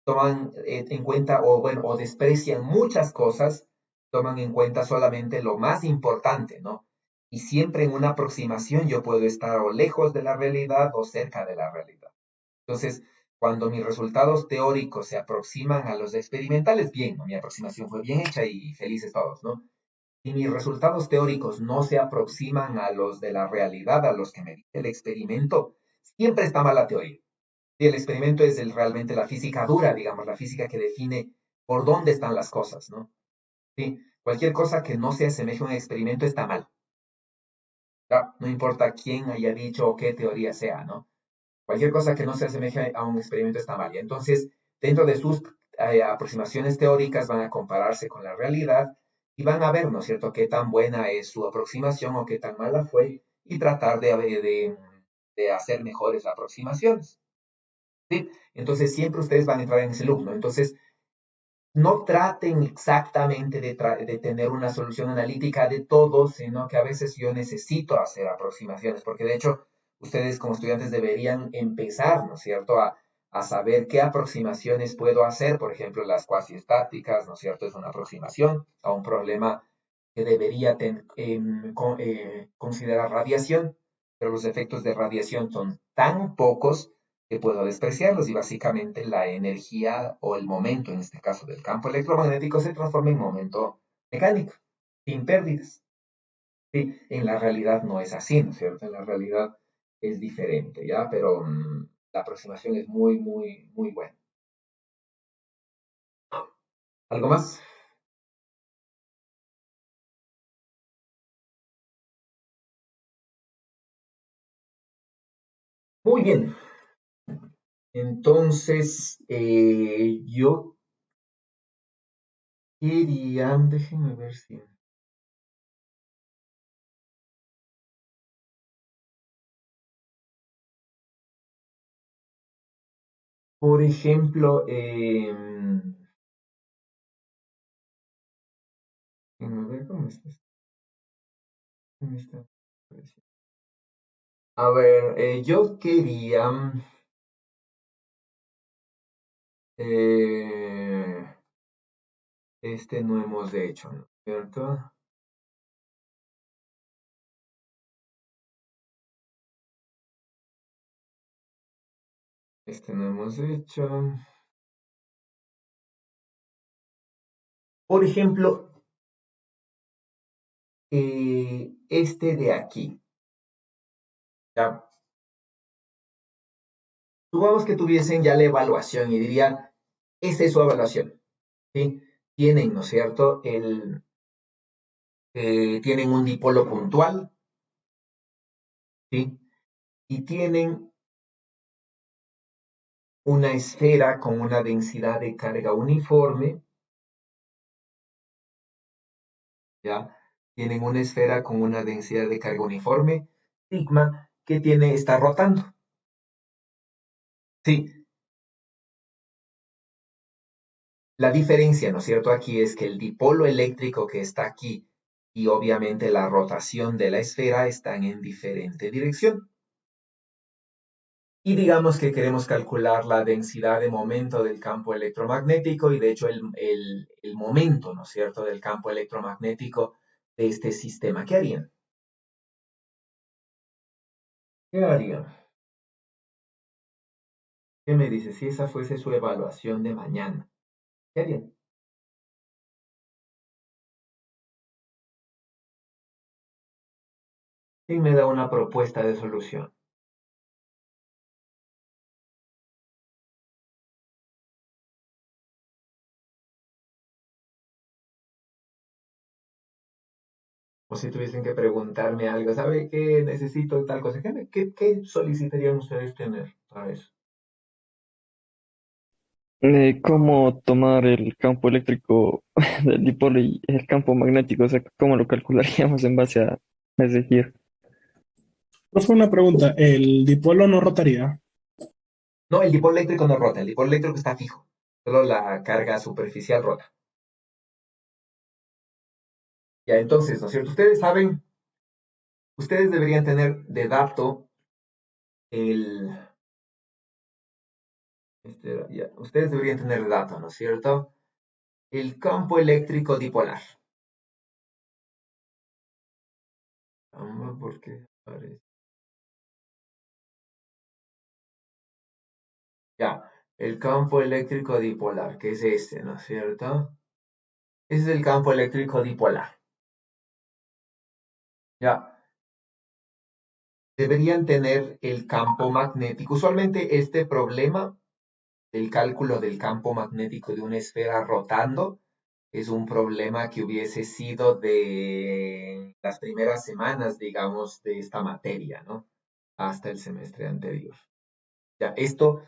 toman en cuenta o, bueno, o desprecian muchas cosas, toman en cuenta solamente lo más importante, ¿no? Y siempre en una aproximación yo puedo estar o lejos de la realidad o cerca de la realidad. Entonces, cuando mis resultados teóricos se aproximan a los experimentales, bien, ¿no? Mi aproximación fue bien hecha y felices todos, ¿no? Si mis resultados teóricos no se aproximan a los de la realidad, a los que me dice el experimento, siempre está mal la teoría. Si el experimento es realmente la física dura, digamos, la física que define por dónde están las cosas, ¿no? Sí, cualquier cosa que no se asemeje a un experimento está mal. ¿Ya? No importa quién haya dicho o qué teoría sea, ¿no? Cualquier cosa que no se asemeje a un experimento está mal. Y entonces, dentro de sus aproximaciones teóricas van a compararse con la realidad y van a ver, ¿no es cierto?, qué tan buena es su aproximación o qué tan mala fue y tratar de hacer mejores aproximaciones. ¿Sí? Entonces, siempre ustedes van a entrar en ese loop, ¿no? Entonces, no traten exactamente de tener una solución analítica de todo, sino que a veces yo necesito hacer aproximaciones, porque de hecho ustedes como estudiantes deberían empezar, ¿no es cierto?, a saber qué aproximaciones puedo hacer, por ejemplo, las cuasi estáticas, ¿no es cierto?, es una aproximación a un problema que debería considerar radiación, pero los efectos de radiación son tan pocos que puedo despreciarlos y básicamente la energía o el momento, en este caso del campo electromagnético, se transforma en momento mecánico, sin pérdidas. Sí, en la realidad no es así, ¿no es cierto? En la realidad es diferente, ¿ya? Pero la aproximación es muy, muy, muy buena. ¿Algo más? Muy bien. Entonces, yo quería, déjenme ver si... Por ejemplo, déjenme ver cómo está. ¿Cómo está? A ver, yo quería... eh, este no hemos hecho, ¿no es cierto? Este no hemos hecho. Por ejemplo, este de aquí. ¿Ya? Supongamos que tuviesen ya la evaluación y dirían, esa es su evaluación. ¿Sí? Tienen, ¿no es cierto? Tienen un dipolo puntual, ¿sí? Y tienen una esfera con una densidad de carga uniforme, ¿ya? Tienen una esfera con una densidad de carga uniforme, sigma, que está rotando. Sí, la diferencia, ¿no es cierto? Aquí es que el dipolo eléctrico que está aquí y obviamente la rotación de la esfera están en diferente dirección. Y digamos que queremos calcular la densidad de momento del campo electromagnético y de hecho el momento, ¿no es cierto?, del campo electromagnético de este sistema. ¿Qué harían? ¿Qué harían? ¿Qué me dice? Si esa fuese su evaluación de mañana, ¿qué harían? ¿Quién me da una propuesta de solución? O si tuviesen que preguntarme algo, ¿sabe qué necesito tal cosa? ¿Qué solicitarían ustedes tener para eso? ¿Cómo tomar el campo eléctrico del dipolo y el campo magnético? O sea, ¿cómo lo calcularíamos en base a ese giro? Profe, una pregunta. ¿El dipolo no rotaría? No, el dipolo eléctrico no rota, el dipolo eléctrico está fijo. Solo la carga superficial rota. Ya, entonces, ¿no es cierto? Ustedes saben, ustedes deberían tener de dato el... ya, ustedes deberían tener de dato, ¿no es cierto? El campo eléctrico dipolar. ¿Por qué aparece? Ya, el campo eléctrico dipolar, que es este, ¿no es cierto? Ese es el campo eléctrico dipolar. Ya, deberían tener el campo magnético. Usualmente este problema del cálculo del campo magnético de una esfera rotando es un problema que hubiese sido de las primeras semanas, digamos, de esta materia, ¿no? Hasta el semestre anterior. Ya, esto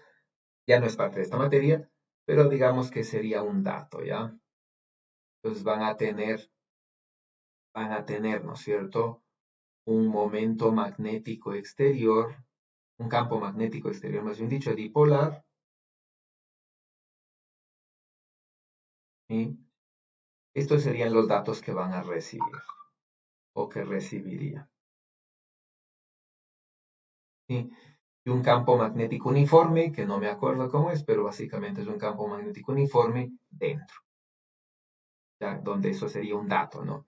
ya no es parte de esta materia, pero digamos que sería un dato, ¿ya? Entonces van a tener, ¿no es cierto? Un momento magnético exterior, un campo magnético exterior, más bien dicho, dipolar, y estos serían los datos que van a recibir o que recibiría. ¿Sí? Y un campo magnético uniforme, que no me acuerdo cómo es, pero básicamente es un campo magnético uniforme dentro, ¿ya? Donde eso sería un dato, ¿no?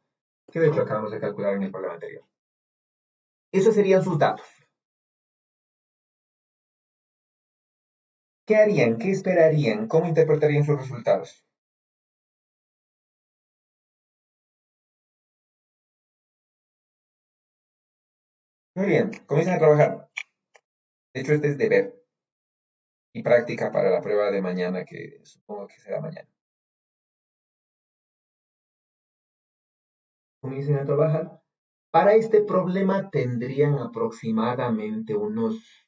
Que de hecho acabamos de calcular en el problema anterior. Esos serían sus datos. ¿Qué harían? ¿Qué esperarían? ¿Cómo interpretarían sus resultados? Muy bien, comiencen a trabajar. De hecho, este es deber y práctica para la prueba de mañana, que supongo que será mañana. Comiencen a trabajar. Para este problema tendrían aproximadamente unos...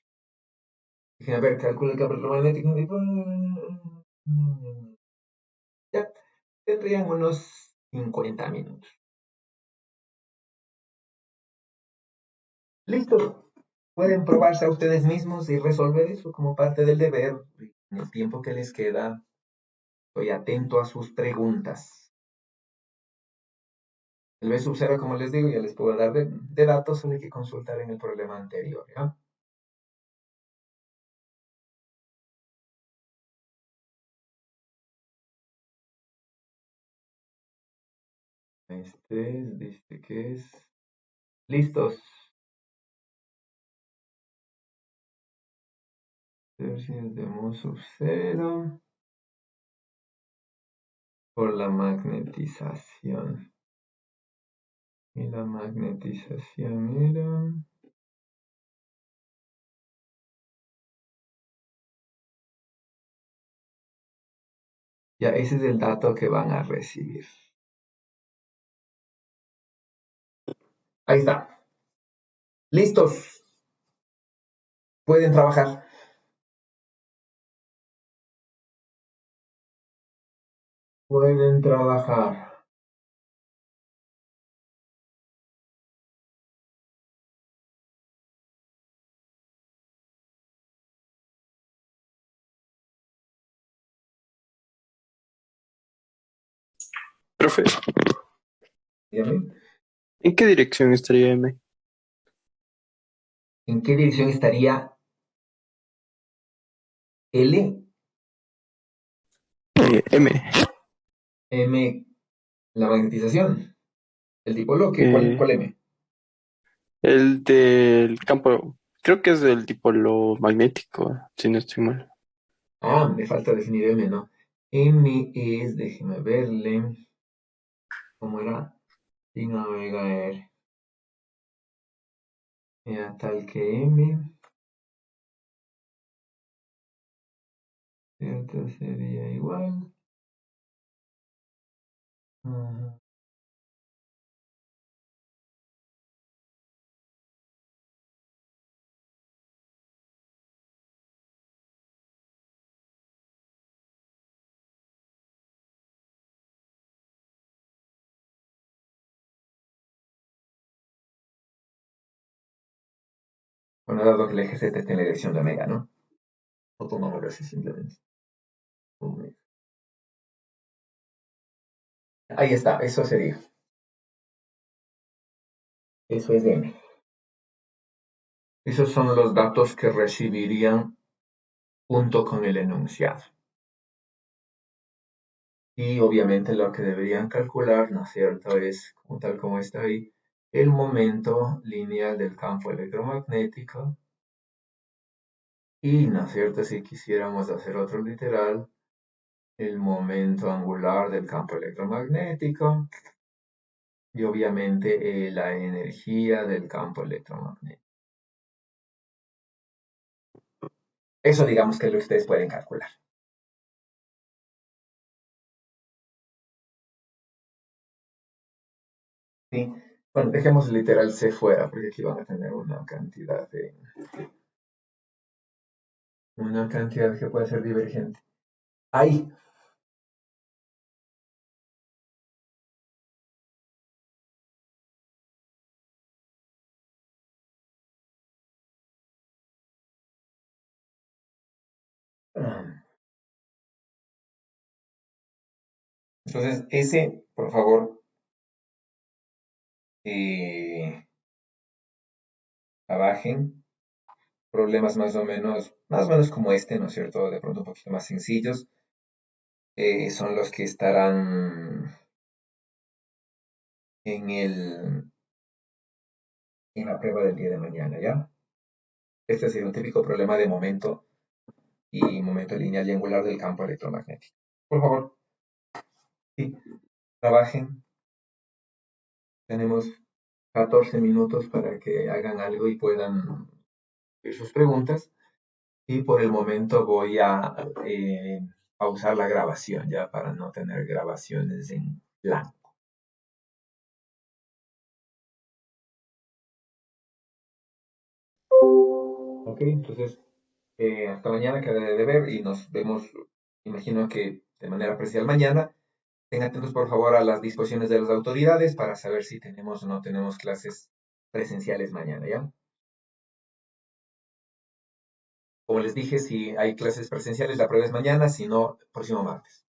Déjenme ver, calculo el campo electromagnético. Ya, tendrían unos 50 minutos. Listo. Pueden probarse a ustedes mismos y resolver eso como parte del deber. En el tiempo que les queda, estoy atento a sus preguntas. El B sub 0, como les digo, ya les puedo dar de datos, solo hay que consultar en el problema anterior, ¿ya? Dice que es... Listos. Tercios de mu sub 0 por la magnetización. Y la magnetización era... Ya, ese es el dato que van a recibir. Ahí está. Listos. Pueden trabajar. Pueden trabajar. Profe, Dígame. ¿en qué dirección estaría M? ¿En qué dirección estaría L? M. M, la magnetización. El dipolo, Eh, ¿cuál M? el del campo, creo que es del tipo lo magnético, si no estoy mal. Ah, me falta definir M, ¿no? M es, déjeme verle, ¿cómo era? Signo omega R. Era tal que M, ¿cierto? Sería igual. Ajá. Bueno, dado que el eje Z está en la dirección de omega, ¿no? O tomámoslo así simplemente. Omega. Ahí está, eso sería. Eso es M. Esos son los datos que recibirían junto con el enunciado. Y obviamente lo que deberían calcular, ¿no es cierto?, es, tal como está ahí, el momento lineal del campo electromagnético. Y, ¿no es cierto?, si quisiéramos hacer otro literal, el momento angular del campo electromagnético. Y obviamente la energía del campo electromagnético. Eso digamos que es lo que ustedes pueden calcular. ¿Sí? Bueno, dejemos el literal C fuera, porque aquí van a tener una cantidad que puede ser divergente. Ahí. Entonces, ese, por favor, abajen. Problemas más o menos como este, ¿no es cierto? De pronto un poquito más sencillos, son los que estarán en en la prueba del día de mañana, ¿ya? Este sería un típico problema de momento y momento lineal y angular del campo electromagnético. Por favor, sí, trabajen. Tenemos 14 minutos para que hagan algo y puedan hacer sus preguntas. Y por el momento voy a pausar la grabación ya para no tener grabaciones en blanco. Ok, entonces hasta mañana quedaré de ver y nos vemos, imagino que de manera presencial mañana. Estén atentos por favor a las disposiciones de las autoridades para saber si tenemos o no tenemos clases presenciales mañana, ¿ya? Como les dije, si hay clases presenciales, la prueba es mañana, si no, próximo martes.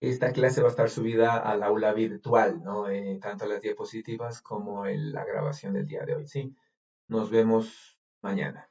Esta clase va a estar subida al aula virtual, ¿no? Tanto las diapositivas como la grabación del día de hoy, ¿sí? Nos vemos mañana.